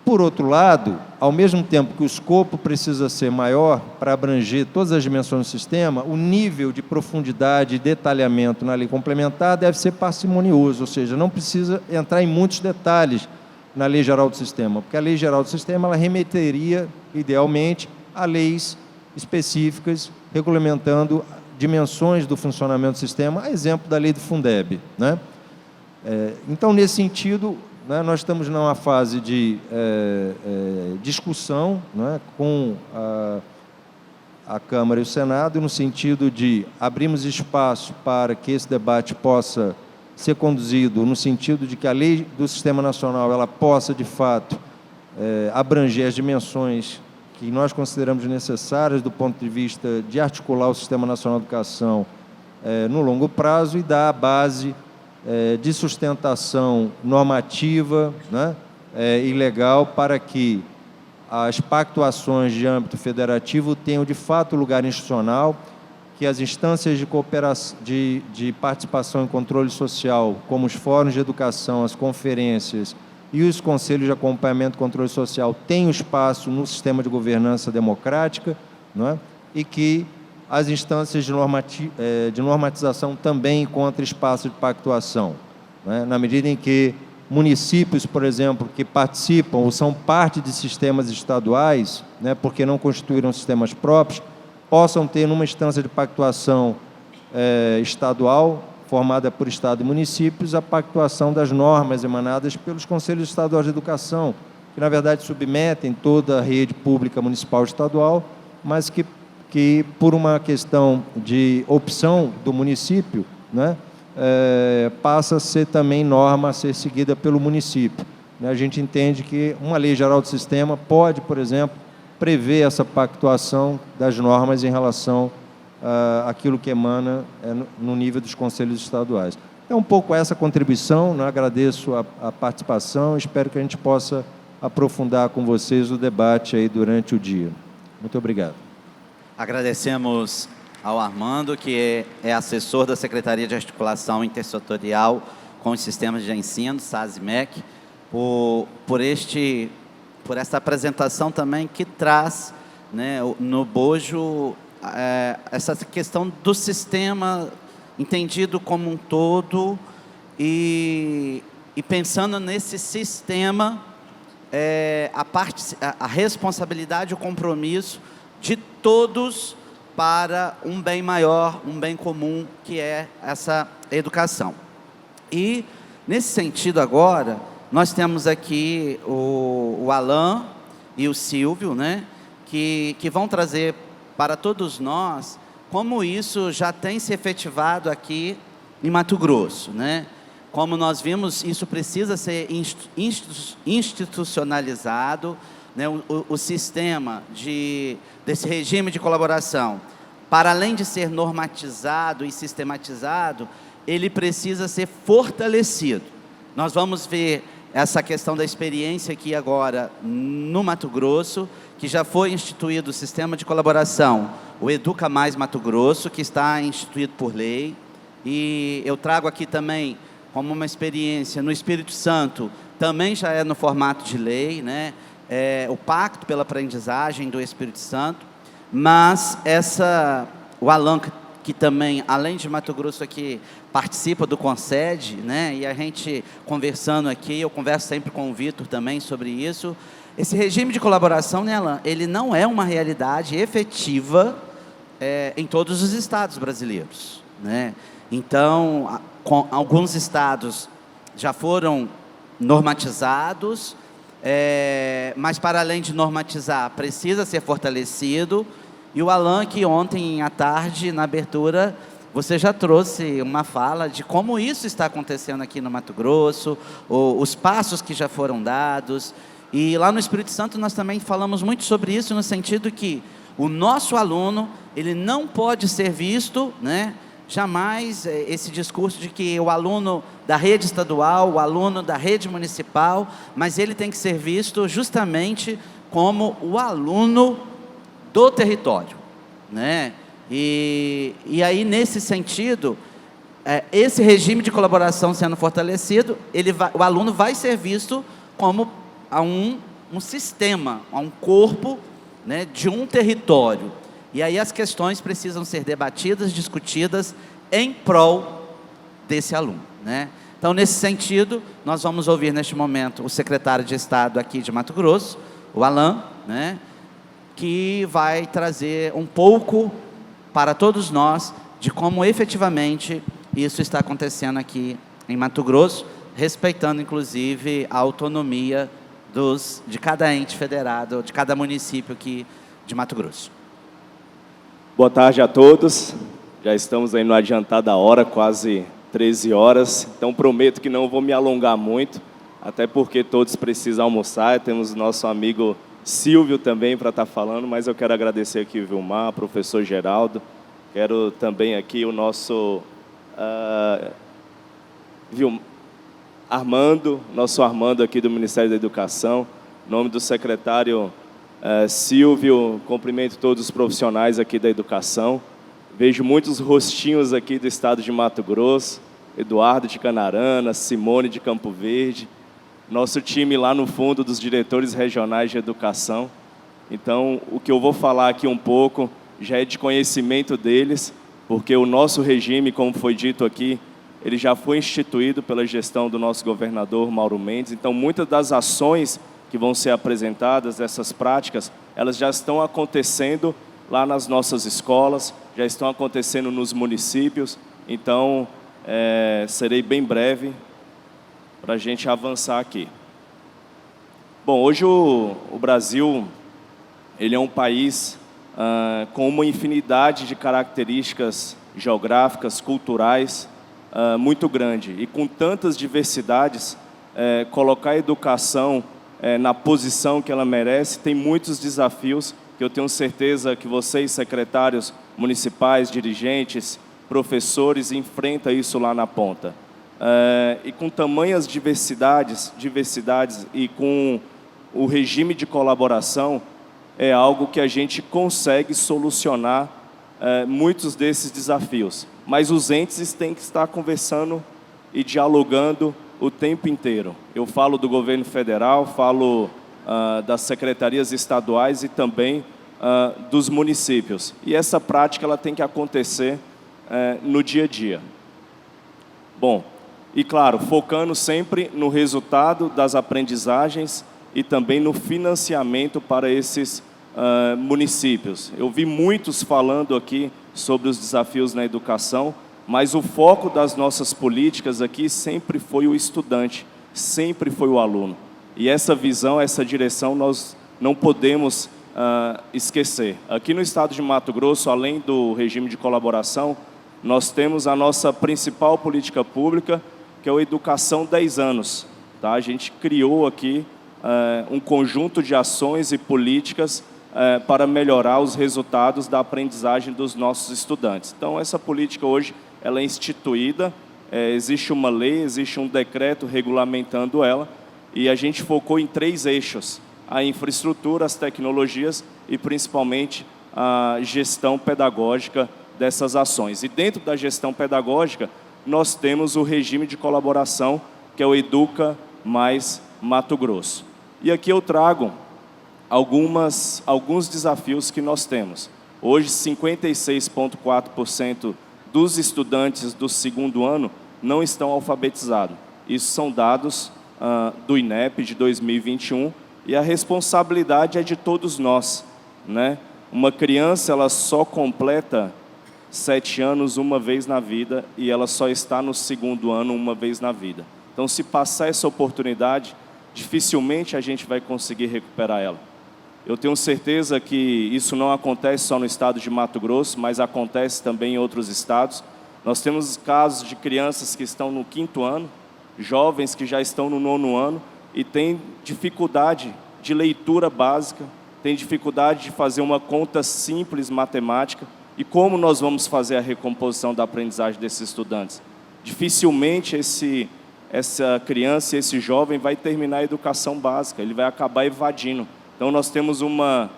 S3: Por outro lado, ao mesmo tempo que o escopo precisa ser maior para abranger todas as dimensões do sistema, o nível de profundidade e detalhamento na lei complementar deve ser parcimonioso, ou seja, não precisa entrar em muitos detalhes na Lei Geral do Sistema, porque a Lei Geral do Sistema ela remeteria, idealmente, a leis específicas regulamentando dimensões do funcionamento do sistema, a exemplo da lei do Fundeb, né? Então, nesse sentido, né, nós estamos numa fase de discussão, né, com a Câmara e o Senado, no sentido de abrirmos espaço para que esse debate possa ser conduzido no sentido de que a lei do Sistema Nacional ela possa, de fato, abranger as dimensões que nós consideramos necessárias do ponto de vista de articular o Sistema Nacional de Educação no longo prazo e dar a base de sustentação normativa, né, e legal para que as pactuações de âmbito federativo tenham, de fato, lugar institucional, que as instâncias de cooperação, de participação e controle social, como os fóruns de educação, as conferências e os conselhos de acompanhamento e controle social, tenham espaço no sistema de governança democrática, não é? E que as instâncias de normatização também encontrem espaço de pactuação, não é? Na medida em que municípios, por exemplo, que participam ou são parte de sistemas estaduais, né, porque não constituíram sistemas próprios, possam ter, numa instância de pactuação estadual, formada por Estado e municípios, a pactuação das normas emanadas pelos Conselhos Estaduais de Educação, que, na verdade, submetem toda a rede pública municipal e estadual, mas que por uma questão de opção do município, né, passa a ser também norma a ser seguida pelo município. A gente entende que uma lei geral do sistema pode, por exemplo, prever essa pactuação das normas em relação àquilo que emana no nível dos conselhos estaduais. É um pouco essa contribuição, né? Agradeço a participação, espero que a gente possa aprofundar com vocês o debate aí durante o dia. Muito obrigado.
S1: Agradecemos ao Armando, que é assessor da Secretaria de Articulação Intersetorial com os Sistemas de Ensino, SASI-MEC, por essa apresentação também que traz, né, no bojo essa questão do sistema entendido como um todo e pensando nesse sistema, a responsabilidade e o compromisso de todos para um bem maior, um bem comum, que é essa educação. E, nesse sentido agora, nós temos aqui o Alan e o Silvio, né, que vão trazer para todos nós como isso já tem se efetivado aqui em Mato Grosso, né? Como nós vimos, isso precisa ser institucionalizado, né? O sistema desse regime de colaboração, para além de ser normatizado e sistematizado, ele precisa ser fortalecido. Nós vamos ver essa questão da experiência aqui agora no Mato Grosso, que já foi instituído o sistema de colaboração, o Educa Mais Mato Grosso, que está instituído por lei, e eu trago aqui também como uma experiência no Espírito Santo, também já é no formato de lei, né? O Pacto pela Aprendizagem do Espírito Santo, mas o Alan, que também, além de Mato Grosso aqui, participa do Concede, né? E a gente conversando aqui, eu converso sempre com o Vitor também sobre isso. Esse regime de colaboração, né, Alan, ele não é uma realidade efetiva em todos os estados brasileiros, né? Então, alguns estados já foram normatizados, mas para além de normatizar, precisa ser fortalecido. E o Alan, que ontem à tarde, na abertura, você já trouxe uma fala de como isso está acontecendo aqui no Mato Grosso, os passos que já foram dados. E lá no Espírito Santo nós também falamos muito sobre isso, no sentido que o nosso aluno, ele não pode ser visto, né, jamais esse discurso de que o aluno da rede estadual, o aluno da rede municipal, mas ele tem que ser visto justamente como o aluno do território, né? E aí, nesse sentido, esse regime de colaboração sendo fortalecido, o aluno vai ser visto como um sistema, a um corpo, né, de um território. E aí as questões precisam ser debatidas, discutidas em prol desse aluno, né? Então, nesse sentido, nós vamos ouvir neste momento o secretário de Estado aqui de Mato Grosso, o Alan, né, que vai trazer um pouco para todos nós de como efetivamente isso está acontecendo aqui em Mato Grosso, respeitando inclusive a autonomia de cada ente federado, de cada município aqui de Mato Grosso.
S4: Boa tarde a todos. Já estamos aí no adiantado da hora, quase 13 horas. Então prometo que não vou me alongar muito, até porque todos precisam almoçar. Temos o nosso amigo Silvio também para estar falando, mas eu quero agradecer aqui o Vilmar, professor Geraldo. Quero também aqui o nosso nosso Armando aqui do Ministério da Educação. Em nome do secretário Silvio, cumprimento todos os profissionais aqui da educação. Vejo muitos rostinhos aqui do estado de Mato Grosso, Eduardo de Canarana, Simone de Campo Verde, nosso time lá no fundo dos diretores regionais de educação. Então, o que eu vou falar aqui um pouco já é de conhecimento deles, porque o nosso regime, como foi dito aqui, ele já foi instituído pela gestão do nosso governador Mauro Mendes. Então, muitas das ações que vão ser apresentadas, essas práticas, elas já estão acontecendo lá nas nossas escolas, já estão acontecendo nos municípios. Então, serei bem breve para a gente avançar aqui. Bom, hoje o Brasil ele é um país com uma infinidade de características geográficas, culturais, muito grande. E com tantas diversidades, colocar a educação na posição que ela merece, tem muitos desafios que eu tenho certeza que vocês, secretários municipais, dirigentes, professores, enfrentam isso lá na ponta. E com tamanhas diversidades e com o regime de colaboração, é algo que a gente consegue solucionar muitos desses desafios. Mas os entes têm que estar conversando e dialogando o tempo inteiro. Eu falo do governo federal, falo das secretarias estaduais e também dos municípios. E essa prática ela tem que acontecer no dia a dia. Bom, e claro, focando sempre no resultado das aprendizagens e também no financiamento para esses municípios. Eu vi muitos falando aqui sobre os desafios na educação, mas o foco das nossas políticas aqui sempre foi o estudante, sempre foi o aluno. E essa visão, essa direção nós não podemos esquecer. Aqui no estado de Mato Grosso, além do regime de colaboração, nós temos a nossa principal política pública, que é a Educação 10 anos. Tá? A gente criou aqui um conjunto de ações e políticas para melhorar os resultados da aprendizagem dos nossos estudantes. Então, essa política hoje ela é instituída, existe uma lei, existe um decreto regulamentando ela, e a gente focou em 3 eixos: a infraestrutura, as tecnologias e, principalmente, a gestão pedagógica dessas ações. E dentro da gestão pedagógica, nós temos o regime de colaboração, que é o Educa Mais Mato Grosso. E aqui eu trago alguns desafios que nós temos. Hoje, 56,4% dos estudantes do 2º ano não estão alfabetizados. Isso são dados do INEP de 2021, e a responsabilidade é de todos nós, né? Uma criança ela só completa 7 anos uma vez na vida e ela só está no 2º ano uma vez na vida. Então, se passar essa oportunidade, dificilmente a gente vai conseguir recuperar ela. Eu tenho certeza que isso não acontece só no estado de Mato Grosso, mas acontece também em outros estados. Nós temos casos de crianças que estão no 5º ano, jovens que já estão no 9º ano e têm dificuldade de leitura básica, têm dificuldade de fazer uma conta simples matemática. E como nós vamos fazer a recomposição da aprendizagem desses estudantes? Dificilmente essa criança, esse jovem vai terminar a educação básica, ele vai acabar evadindo. Então, nós temos um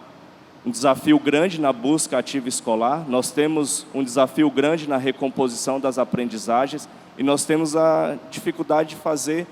S4: desafio grande na busca ativa escolar, nós temos um desafio grande na recomposição das aprendizagens e nós temos a dificuldade de fazer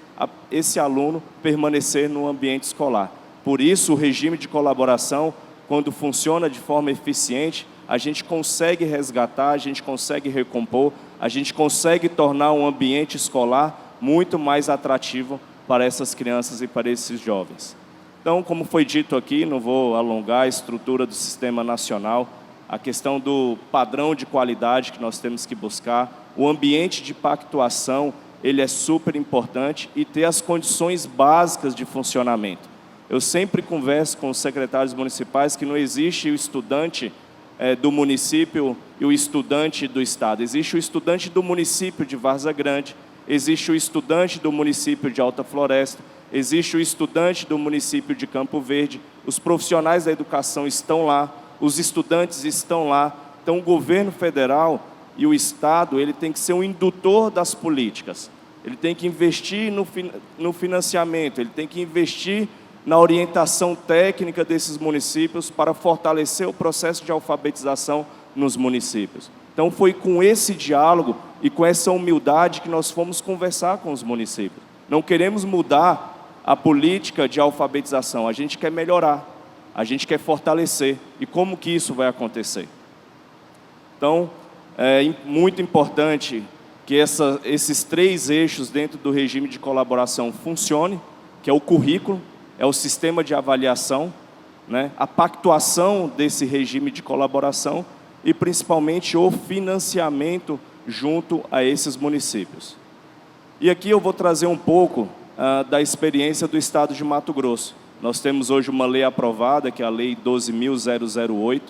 S4: esse aluno permanecer no ambiente escolar. Por isso, o regime de colaboração, quando funciona de forma eficiente, a gente consegue resgatar, a gente consegue recompor, a gente consegue tornar um ambiente escolar muito mais atrativo para essas crianças e para esses jovens. Então, como foi dito aqui, não vou alongar a estrutura do Sistema Nacional a questão do padrão de qualidade que nós temos que buscar, o ambiente de pactuação, ele é super importante, e ter as condições básicas de funcionamento. Eu sempre converso com os secretários municipais que não existe o estudante do município e o estudante do estado. Existe o estudante do município de Várzea Grande, existe o estudante do município de Alta Floresta, existe o estudante do município de Campo Verde, os profissionais da educação estão lá, os estudantes estão lá. Então, o governo federal e o Estado, ele tem que ser um indutor das políticas. Ele tem que investir no financiamento, ele tem que investir na orientação técnica desses municípios para fortalecer o processo de alfabetização nos municípios. Então, foi com esse diálogo e com essa humildade que nós fomos conversar com os municípios. Não queremos mudar a política de alfabetização, a gente quer melhorar, a gente quer fortalecer. E como que isso vai acontecer? Então, é muito importante que esses 3 eixos dentro do regime de colaboração funcionem, que é o currículo, é o sistema de avaliação, né, a pactuação desse regime de colaboração e, principalmente, o financiamento junto a esses municípios. E aqui eu vou trazer um pouco da experiência do Estado de Mato Grosso. Nós temos hoje uma lei aprovada, que é a Lei 12.008,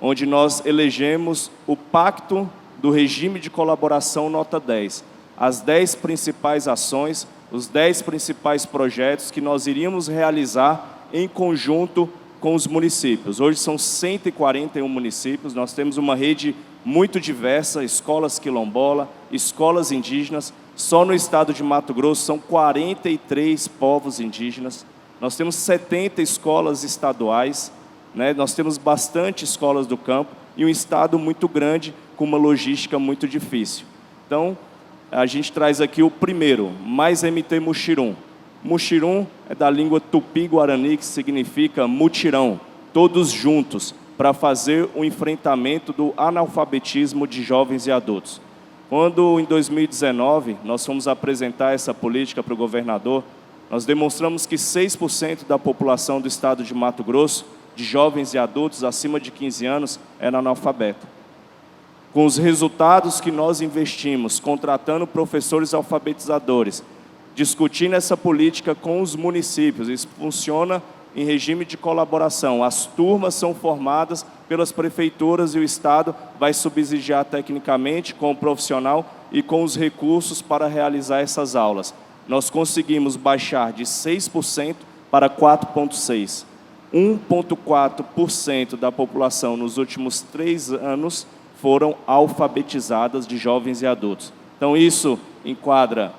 S4: onde nós elegemos o Pacto do Regime de Colaboração Nota 10. As 10 principais ações, os 10 principais projetos que nós iríamos realizar em conjunto com os municípios. Hoje são 141 municípios, nós temos uma rede muito diversa, escolas quilombola, escolas indígenas. Só no estado de Mato Grosso são 43 povos indígenas. Nós temos 70 escolas estaduais, né? Nós temos bastante escolas do campo e um estado muito grande com uma logística muito difícil. Então, a gente traz aqui o primeiro, Mais MT Muxirum. Muxirum é da língua tupi-guarani, que significa mutirão, todos juntos, para fazer o enfrentamento do analfabetismo de jovens e adultos. Quando, em 2019, nós fomos apresentar essa política para o governador, nós demonstramos que 6% da população do estado de Mato Grosso, de jovens e adultos acima de 15 anos, era analfabeta. Com os resultados que nós investimos, contratando professores alfabetizadores, discutindo essa política com os municípios, isso funciona em regime de colaboração. As turmas são formadas pelas prefeituras e o Estado vai subsidiar tecnicamente com o profissional e com os recursos para realizar essas aulas. Nós conseguimos baixar de 6% para 4,6%. 1,4% da população nos últimos 3 anos foram alfabetizadas de jovens e adultos. Então, isso enquadra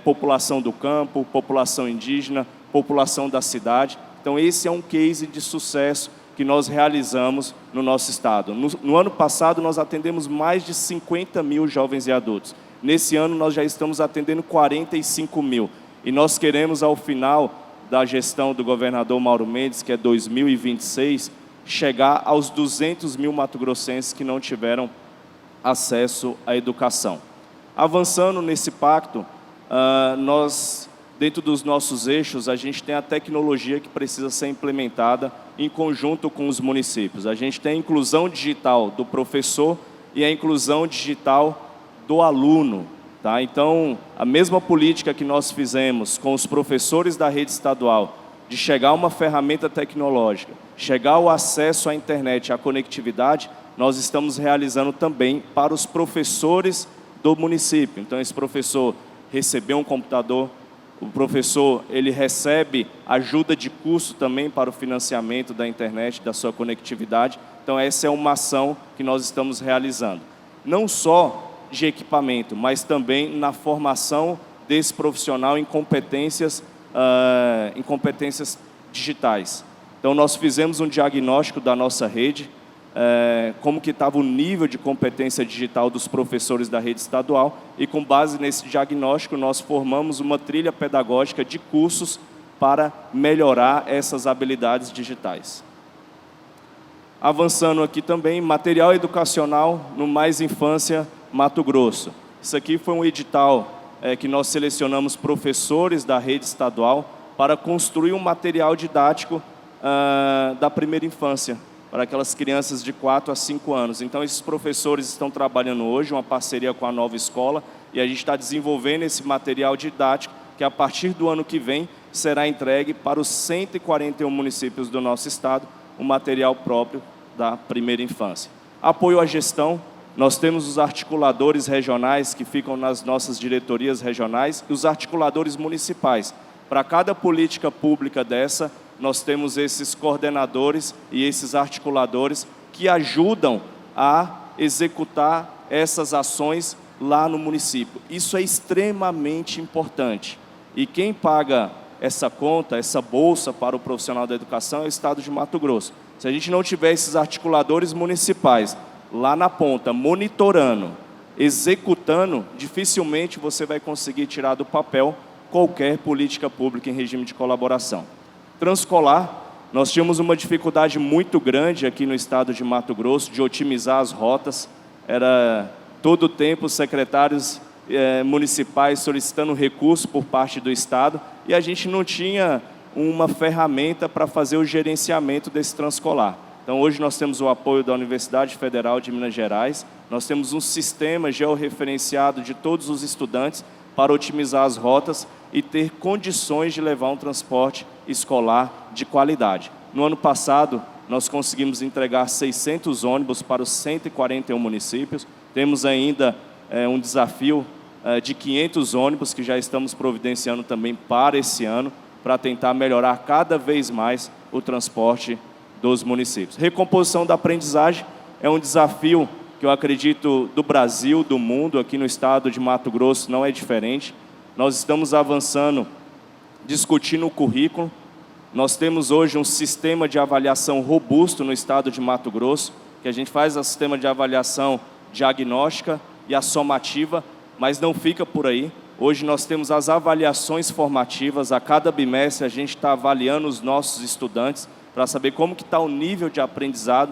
S4: população do campo, população indígena, população da cidade. Então, esse é um case de sucesso que nós realizamos no nosso estado. No ano passado, nós atendemos mais de 50 mil jovens e adultos. Nesse ano, nós já estamos atendendo 45 mil. E nós queremos, ao final da gestão do governador Mauro Mendes, que é 2026, chegar aos 200 mil mato-grossenses que não tiveram acesso à educação. Avançando nesse pacto, nós, dentro dos nossos eixos, a gente tem a tecnologia que precisa ser implementada em conjunto com os municípios. A gente tem a inclusão digital do professor e a inclusão digital do aluno. Tá? Então, a mesma política que nós fizemos com os professores da rede estadual, de chegar a uma ferramenta tecnológica, chegar ao acesso à internet, à conectividade, nós estamos realizando também para os professores do município. Então, esse professor recebeu um computador, o professor ele recebe ajuda de custo também para o financiamento da internet, da sua conectividade. Então, essa é uma ação que nós estamos realizando. Não só de equipamento, mas também na formação desse profissional em competências digitais. Então, nós fizemos um diagnóstico da nossa rede, como que estava o nível de competência digital dos professores da rede estadual, e com base nesse diagnóstico, nós formamos uma trilha pedagógica de cursos para melhorar essas habilidades digitais. Avançando aqui também, material educacional no Mais Infância Mato Grosso. Isso aqui foi um edital que nós selecionamos professores da rede estadual para construir um material didático da primeira infância. para aquelas crianças de 4 a 5 anos. Então, esses professores estão trabalhando hoje, uma parceria com a Nova Escola, e a gente está desenvolvendo esse material didático, que a partir do ano que vem será entregue para os 141 municípios do nosso estado, um material próprio da primeira infância. Apoio à gestão, nós temos os articuladores regionais que ficam nas nossas diretorias regionais e os articuladores municipais. Para cada política pública dessa, nós temos esses coordenadores e esses articuladores que ajudam a executar essas ações lá no município. Isso é extremamente importante. E quem paga essa conta, essa bolsa para o profissional da educação é o Estado de Mato Grosso. Se a gente não tiver esses articuladores municipais lá na ponta, monitorando, executando, dificilmente você vai conseguir tirar do papel qualquer política pública em regime de colaboração. Transcolar, nós tínhamos uma dificuldade muito grande aqui no estado de Mato Grosso de otimizar as rotas. Era todo o tempo os secretários municipais solicitando recurso por parte do estado e a gente não tinha uma ferramenta para fazer o gerenciamento desse transcolar. Então, hoje nós temos o apoio da Universidade Federal de Minas Gerais, nós temos um sistema georreferenciado de todos os estudantes para otimizar as rotas e ter condições de levar um transporte escolar de qualidade. No ano passado, nós conseguimos entregar 600 ônibus para os 141 municípios, temos ainda um desafio de 500 ônibus que já estamos providenciando também para esse ano, para tentar melhorar cada vez mais o transporte dos municípios. Recomposição da aprendizagem é um desafio que eu acredito do Brasil, do mundo, aqui no estado de Mato Grosso não é diferente. Nós estamos avançando, discutindo o currículo. Nós temos hoje um sistema de avaliação robusto no estado de Mato Grosso, que a gente faz o sistema de avaliação diagnóstica e a somativa, mas não fica por aí. Hoje nós temos as avaliações formativas, a cada bimestre a gente está avaliando os nossos estudantes para saber como que está o nível de aprendizado,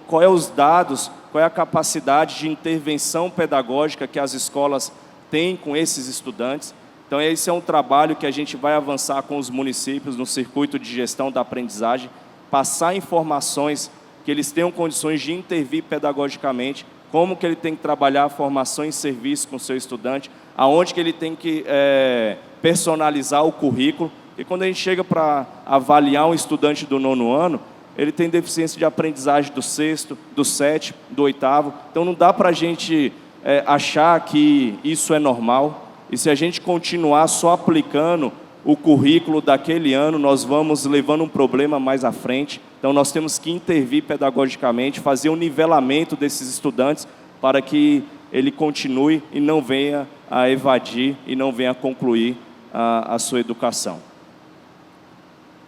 S4: qual é os dados, qual é a capacidade de intervenção pedagógica que as escolas têm com esses estudantes. Então esse é um trabalho que a gente vai avançar com os municípios no circuito de gestão da aprendizagem, passar informações que eles tenham condições de intervir pedagogicamente, como que ele tem que trabalhar a formação em serviço com o seu estudante, aonde que ele tem que personalizar o currículo. E quando a gente chega para avaliar um estudante do 9º ano, ele tem deficiência de aprendizagem do 6º, do 7º, do 8º. Então não dá para a gente achar que isso é normal. E se a gente continuar só aplicando o currículo daquele ano, nós vamos levando um problema mais à frente. Então nós temos que intervir pedagogicamente, fazer um nivelamento desses estudantes para que ele continue e não venha a evadir e não venha a concluir a sua educação.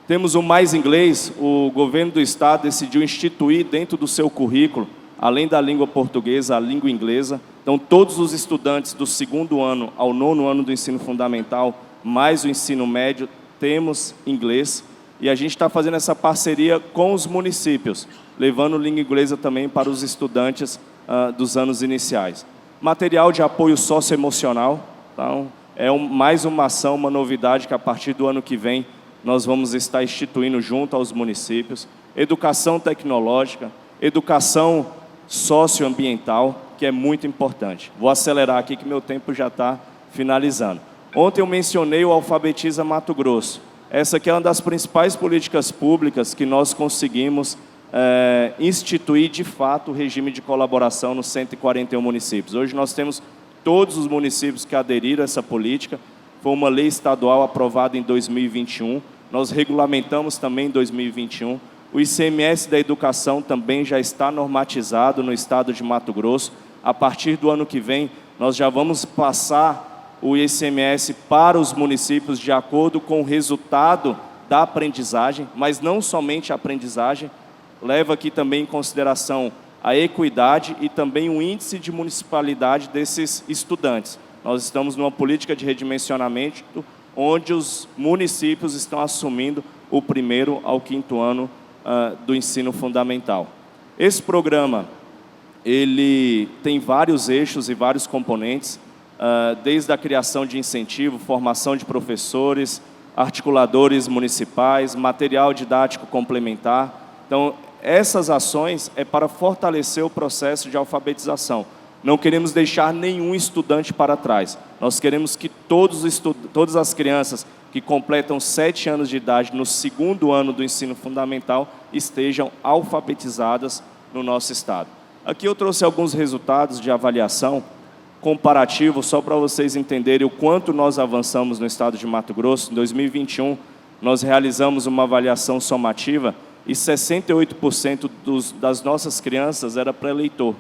S4: Temos o Mais Inglês, o governo do estado decidiu instituir dentro do seu currículo, além da língua portuguesa, a língua inglesa. Então todos os estudantes do 2º ano ao 9º ano do ensino fundamental, mais o ensino médio, temos inglês. E a gente está fazendo essa parceria com os municípios, levando língua inglesa também para os estudantes dos anos iniciais. Material de apoio socioemocional, então, mais uma ação, uma novidade que a partir do ano que vem nós vamos estar instituindo junto aos municípios. Educação tecnológica, educação socioambiental, que é muito importante. Vou acelerar aqui que meu tempo já está finalizando. Ontem eu mencionei o Alfabetiza Mato Grosso. Essa aqui é uma das principais políticas públicas que nós conseguimos instituir de fato o regime de colaboração nos 141 municípios. Hoje nós temos todos os municípios que aderiram a essa política. Foi uma lei estadual aprovada em 2021. Nós regulamentamos também em 2021. O ICMS da educação também já está normatizado no estado de Mato Grosso. A partir do ano que vem, nós já vamos passar o ICMS para os municípios de acordo com o resultado da aprendizagem, mas não somente a aprendizagem, leva aqui também em consideração a equidade e também o índice de municipalidade desses estudantes. Nós estamos numa política de redimensionamento onde os municípios estão assumindo o 1º ao 5º ano do ensino fundamental. Esse programa, ele tem vários eixos e vários componentes, desde a criação de incentivo, formação de professores, articuladores municipais, material didático complementar. Então, essas ações é para fortalecer o processo de alfabetização. Não queremos deixar nenhum estudante para trás. Nós queremos que todas as crianças que completam 7 anos de idade no 2º ano do ensino fundamental estejam alfabetizadas no nosso estado. Aqui eu trouxe alguns resultados de avaliação comparativo, só para vocês entenderem o quanto nós avançamos no estado de Mato Grosso. Em 2021, nós realizamos uma avaliação somativa e 68% das nossas crianças era pré-leitor.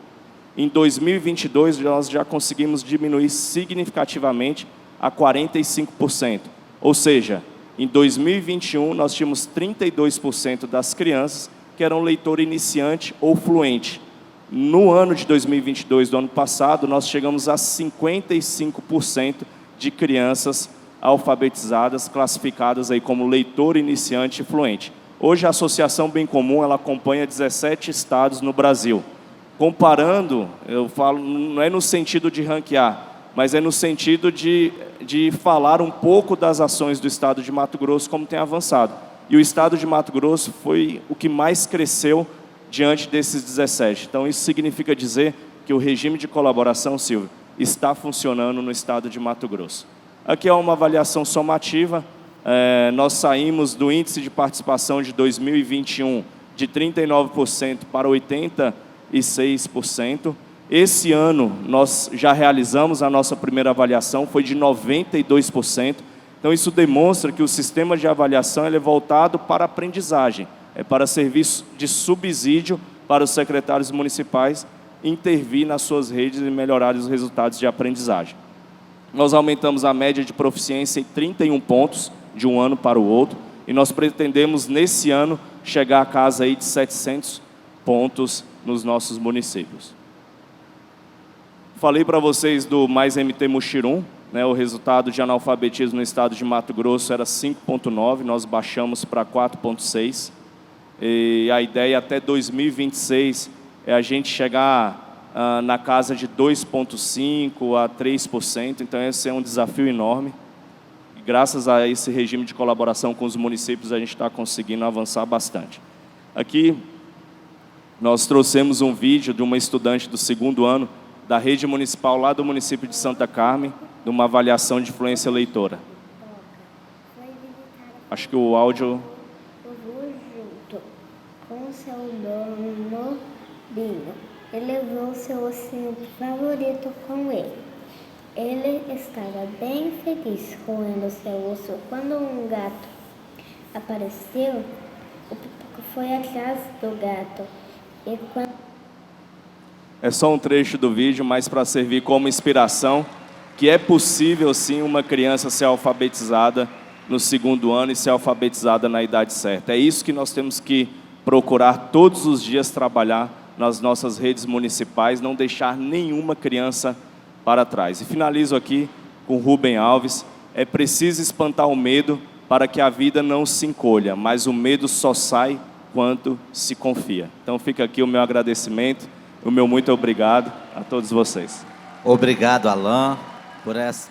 S4: Em 2022, nós já conseguimos diminuir significativamente a 45%. Ou seja, em 2021, nós tínhamos 32% das crianças que eram leitor iniciante ou fluente. No ano de 2022, do ano passado, nós chegamos a 55% de crianças alfabetizadas, classificadas aí como leitor iniciante e fluente. Hoje, a Associação Bem Comum, ela acompanha 17 estados no Brasil. Comparando, eu falo, não é no sentido de ranquear, mas é no sentido de falar um pouco das ações do estado de Mato Grosso, como tem avançado. E o estado de Mato Grosso foi o que mais cresceu diante desses 17. Então, isso significa dizer que o regime de colaboração, Silvio, está funcionando no estado de Mato Grosso. Aqui é uma avaliação somativa. Nós saímos do índice de participação de 2021 de 39% para 86%. Esse ano, nós já realizamos a nossa primeira avaliação, foi de 92%. Então, isso demonstra que o sistema de avaliação ele é voltado para a aprendizagem, é para serviço de subsídio para os secretários municipais intervir nas suas redes e melhorar os resultados de aprendizagem. Nós aumentamos a média de proficiência em 31 pontos de um ano para o outro, e nós pretendemos, nesse ano, chegar a casa aí de 700 pontos nos nossos municípios. Falei para vocês do Mais MT Muxirum, né, o resultado de analfabetismo no estado de Mato Grosso era 5,9, nós baixamos para 4,6. E a ideia até 2026 é a gente chegar na casa de 2,5% a 3%, então esse é um desafio enorme. E graças a esse regime de colaboração com os municípios, a gente está conseguindo avançar bastante. Aqui, nós trouxemos um vídeo de uma estudante do 2º ano da rede municipal lá do município de Santa Carmen, de uma avaliação de fluência leitora. Acho que o áudio...
S5: Eu vou junto com seu dono Binho. Ele levou seu assento favorito com ele. Ele estava bem feliz roendo seu osso quando um gato apareceu. O Pipoca foi atrás do gato e quando...
S4: É só um trecho do vídeo, mas para servir como inspiração, que é possível sim uma criança ser alfabetizada no 2º ano e ser alfabetizada na idade certa. É isso que nós temos que procurar todos os dias trabalhar nas nossas redes municipais, não deixar nenhuma criança para trás. E finalizo aqui com Rubem Alves. É preciso espantar o medo para que a vida não se encolha, mas o medo só sai quando se confia. Então fica aqui o meu agradecimento, o meu muito obrigado a todos vocês.
S1: Obrigado, Alain,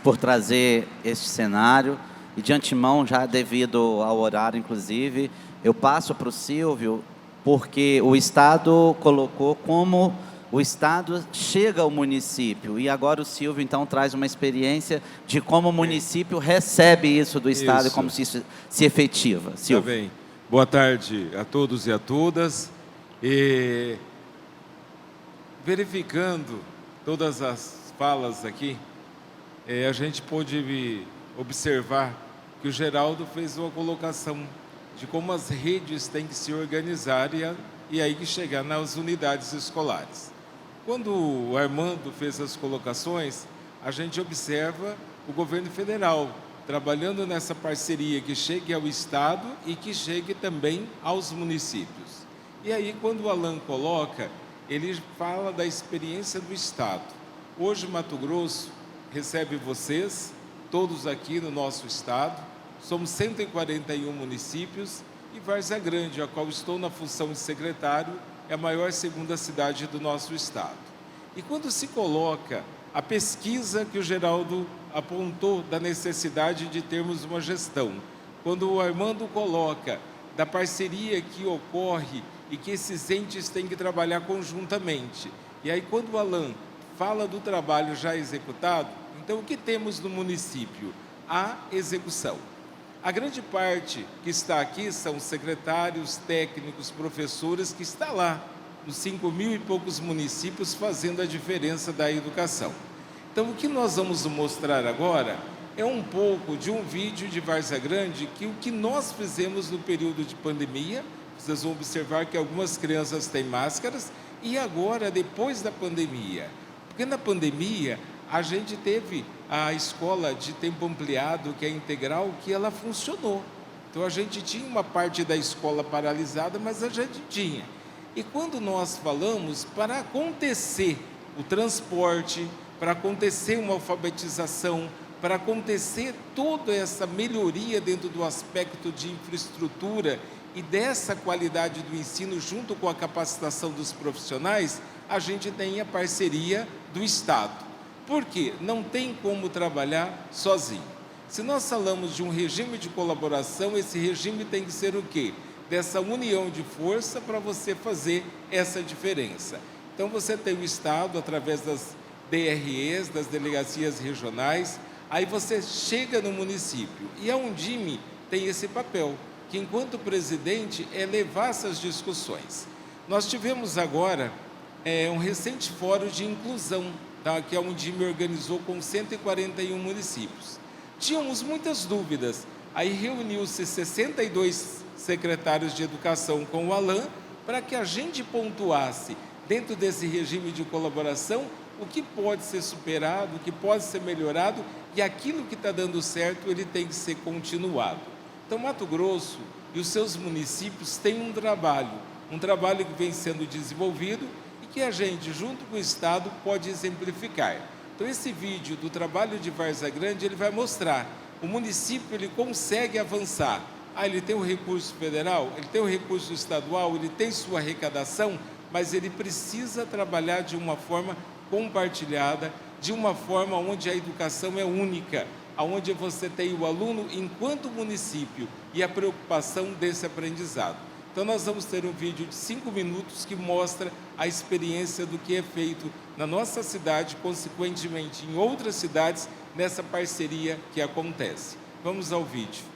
S1: por trazer este cenário. E de antemão, já devido ao horário, inclusive, eu passo para o Silvio, porque o Estado colocou como o Estado chega ao município. E agora o Silvio, então, traz uma experiência de como o município recebe isso do Estado e como isso se efetiva. Silvio.
S6: Tá bem. Boa tarde a todos e a todas. E verificando todas as falas aqui, a gente pôde observar que o Geraldo fez uma colocação de como as redes têm que se organizar e aí que chegar nas unidades escolares. Quando o Armando fez as colocações, a gente observa o governo federal trabalhando nessa parceria que chegue ao Estado e que chegue também aos municípios. E aí, quando o Alain coloca, ele fala da experiência do Estado. Hoje, Mato Grosso recebe vocês, todos aqui no nosso Estado. Somos 141 municípios e Várzea Grande, a qual estou na função de secretário, é a maior segunda cidade do nosso Estado. E quando se coloca a pesquisa que o Geraldo apontou da necessidade de termos uma gestão, quando o Armando coloca da parceria que ocorre e que esses entes têm que trabalhar conjuntamente. E aí, quando o Alan fala do trabalho já executado, então o que temos no município? A execução. A grande parte que está aqui são secretários, técnicos, professores que está lá, nos 5.000 e poucos municípios, fazendo a diferença da educação. Então, o que nós vamos mostrar agora é um pouco de um vídeo de Várzea Grande, que o que nós fizemos no período de pandemia, vocês vão observar que algumas crianças têm máscaras, e agora, depois da pandemia. Porque na pandemia, a gente teve a escola de tempo ampliado, que é integral, que ela funcionou. Então, a gente tinha uma parte da escola paralisada, mas a gente tinha. E quando nós falamos, para acontecer o transporte, para acontecer uma alfabetização, para acontecer toda essa melhoria dentro do aspecto de infraestrutura e dessa qualidade do ensino junto com a capacitação dos profissionais, a gente tem a parceria do Estado. Por quê? Não tem como trabalhar sozinho. Se nós falamos de um regime de colaboração, esse regime tem que ser o quê? Dessa união de força para você fazer essa diferença. Então você tem o Estado através das DREs, das delegacias regionais, aí você chega no município e a Undime tem esse papel, que enquanto presidente é levar essas discussões. Nós tivemos agora um recente fórum de inclusão, tá, que a Undime organizou com 141 municípios. Tínhamos muitas dúvidas, aí reuniu-se 62 secretários de educação com o Alan, para que a gente pontuasse, dentro desse regime de colaboração, o que pode ser superado, o que pode ser melhorado, e aquilo que está dando certo, ele tem que ser continuado. Então, Mato Grosso e os seus municípios têm um trabalho que vem sendo desenvolvido e que a gente, junto com o Estado, pode exemplificar. Então, esse vídeo do trabalho de Várzea Grande, ele vai mostrar, o município ele consegue avançar. Ele tem o recurso federal, ele tem o recurso estadual, ele tem sua arrecadação, mas ele precisa trabalhar de uma forma compartilhada, de uma forma onde a educação é única, onde você tem o aluno enquanto município e a preocupação desse aprendizado. Então nós vamos ter um vídeo de 5 minutos que mostra a experiência do que é feito na nossa cidade, consequentemente em outras cidades, nessa parceria que acontece. Vamos ao vídeo.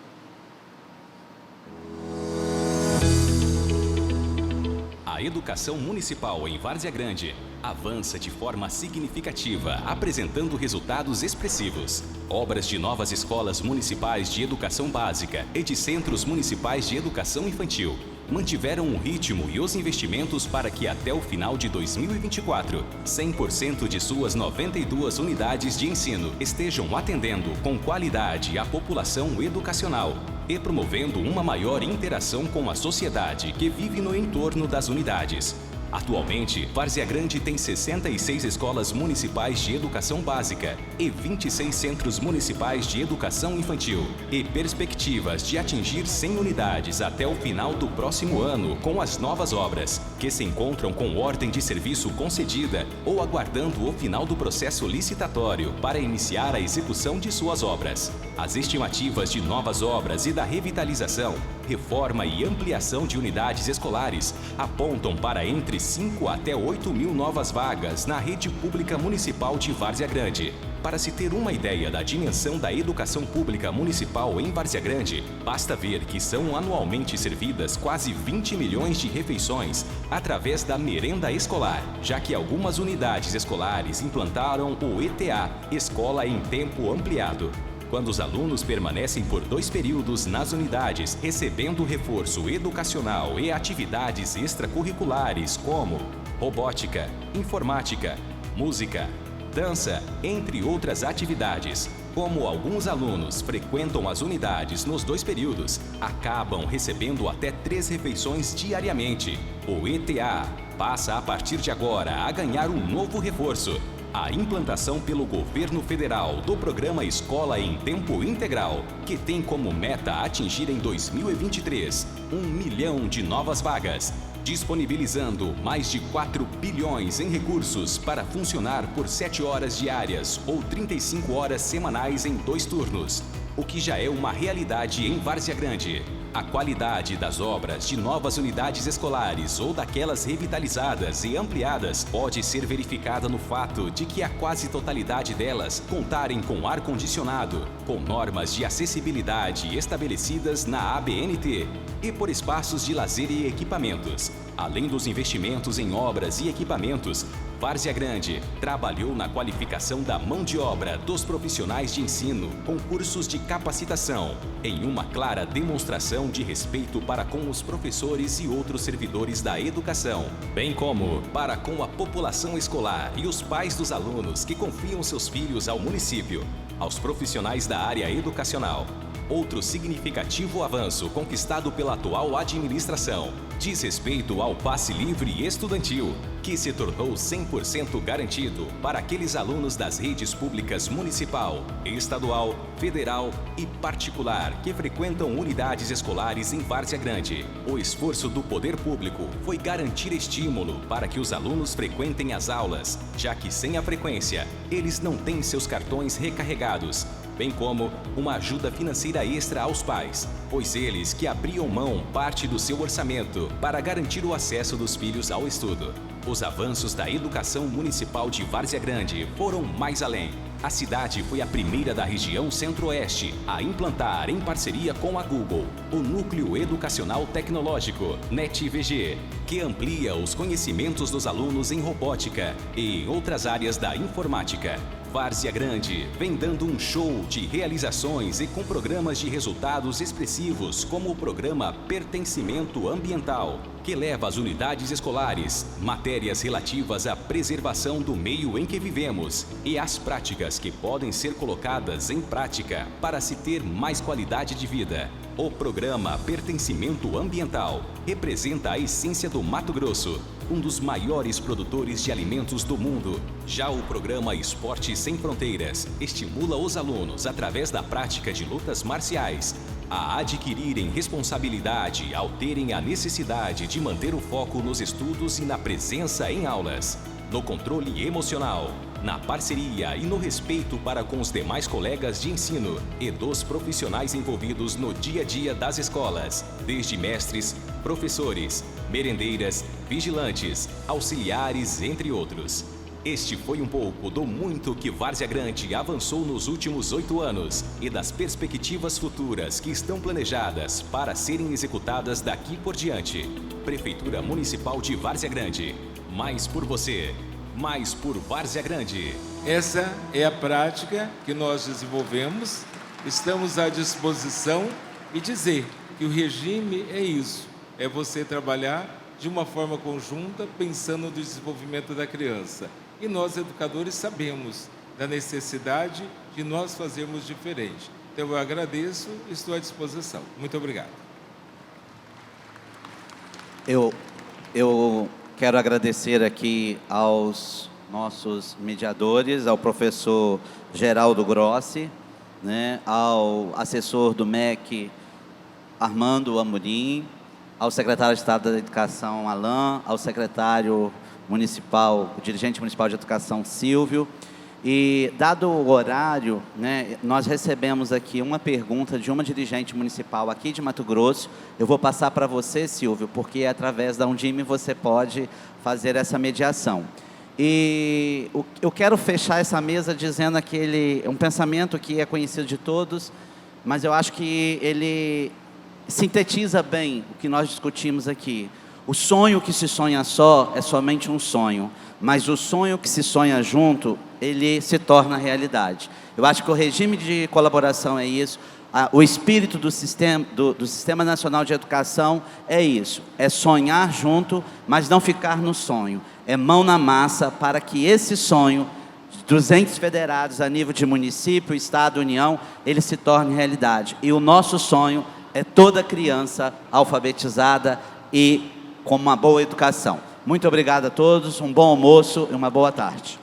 S7: A educação municipal em Várzea Grande avança de forma significativa, apresentando resultados expressivos. Obras de novas escolas municipais de educação básica e de centros municipais de educação infantil mantiveram o ritmo e os investimentos para que até o final de 2024, 100% de suas 92 unidades de ensino estejam atendendo com qualidade a população educacional e promovendo uma maior interação com a sociedade que vive no entorno das unidades. Atualmente, Várzea Grande tem 66 escolas municipais de educação básica e 26 centros municipais de educação infantil e perspectivas de atingir 100 unidades até o final do próximo ano com as novas obras, que se encontram com ordem de serviço concedida ou aguardando o final do processo licitatório para iniciar a execução de suas obras. As estimativas de novas obras e da revitalização, reforma e ampliação de unidades escolares apontam para entre 5 até 8 mil novas vagas na rede pública municipal de Várzea Grande. Para se ter uma ideia da dimensão da educação pública municipal em Várzea Grande, basta ver que são anualmente servidas quase 20 milhões de refeições através da merenda escolar, já que algumas unidades escolares implantaram o ETA, Escola em Tempo Ampliado, quando os alunos permanecem por 2 períodos nas unidades, recebendo reforço educacional e atividades extracurriculares como robótica, informática, música, dança, entre outras atividades. Como alguns alunos frequentam as unidades nos 2 períodos, acabam recebendo até 3 refeições diariamente. O ETA passa a partir de agora a ganhar um novo reforço: a implantação pelo governo federal do programa Escola em Tempo Integral, que tem como meta atingir em 2023 1 milhão de novas vagas, disponibilizando mais de 4 bilhões em recursos para funcionar por 7 horas diárias ou 35 horas semanais em 2 turnos, o que já é uma realidade em Várzea Grande. A qualidade das obras de novas unidades escolares ou daquelas revitalizadas e ampliadas pode ser verificada no fato de que a quase totalidade delas contarem com ar-condicionado, com normas de acessibilidade estabelecidas na ABNT e por espaços de lazer e equipamentos. Além dos investimentos em obras e equipamentos, Várzea Grande trabalhou na qualificação da mão de obra dos profissionais de ensino com cursos de capacitação, em uma clara demonstração de respeito para com os professores e outros servidores da educação, bem como para com a população escolar e os pais dos alunos que confiam seus filhos ao município, aos profissionais da área educacional. Outro significativo avanço conquistado pela atual administração diz respeito ao passe livre estudantil, que se tornou 100% garantido para aqueles alunos das redes públicas municipal, estadual, federal e particular que frequentam unidades escolares em Várzea Grande. O esforço do poder público foi garantir estímulo para que os alunos frequentem as aulas, já que sem a frequência, eles não têm seus cartões recarregados, bem como uma ajuda financeira extra aos pais, pois eles que abriam mão parte do seu orçamento para garantir o acesso dos filhos ao estudo. Os avanços da educação municipal de Várzea Grande foram mais além. A cidade foi a primeira da região Centro-Oeste a implantar, em parceria com a Google, o Núcleo Educacional Tecnológico, NETVG, que amplia os conhecimentos dos alunos em robótica e em outras áreas da informática. Várzea Grande vem dando um show de realizações e com programas de resultados expressivos, como o programa Pertencimento Ambiental, que leva às unidades escolares matérias relativas à preservação do meio em que vivemos e às práticas que podem ser colocadas em prática para se ter mais qualidade de vida. O programa Pertencimento Ambiental representa a essência do Mato Grosso, um dos maiores produtores de alimentos do mundo. Já o programa Esporte Sem Fronteiras estimula os alunos, através da prática de lutas marciais, a adquirirem responsabilidade ao terem a necessidade de manter o foco nos estudos e na presença em aulas, no controle emocional, na parceria e no respeito para com os demais colegas de ensino e dos profissionais envolvidos no dia a dia das escolas, desde mestres, professores, merendeiras, vigilantes, auxiliares, entre outros. Este foi um pouco do muito que Várzea Grande avançou nos últimos 8 anos e das perspectivas futuras que estão planejadas para serem executadas daqui por diante. Prefeitura Municipal de Várzea Grande. Mais por você, mais por Várzea Grande.
S6: Essa é a prática que nós desenvolvemos, estamos à disposição e dizer que o regime é isso, é você trabalhar de uma forma conjunta, pensando no desenvolvimento da criança. E nós, educadores, sabemos da necessidade de nós fazermos diferente. Então, eu agradeço e estou à disposição. Muito obrigado.
S1: Eu quero agradecer aqui aos nossos mediadores, ao professor Geraldo Grossi, né, ao assessor do MEC, Armando Amorim, ao secretário de Estado da Educação, Alain, ao secretário municipal, o dirigente municipal de educação, Silvio. E, dado o horário, né, nós recebemos aqui uma pergunta de uma dirigente municipal aqui de Mato Grosso. Eu vou passar para você, Silvio, porque através da Undime você pode fazer essa mediação. E eu quero fechar essa mesa dizendo um pensamento que é conhecido de todos, mas eu acho que ele sintetiza bem o que nós discutimos aqui. O sonho que se sonha só é somente um sonho, mas o sonho que se sonha junto, ele se torna realidade. Eu acho que o regime de colaboração é isso, o espírito do Sistema Nacional de Educação é isso, é sonhar junto, mas não ficar no sonho, é mão na massa para que esse sonho dos entes federados a nível de município, estado, união, ele se torne realidade. E o nosso sonho é toda criança alfabetizada e com uma boa educação. Muito obrigado a todos, um bom almoço e uma boa tarde.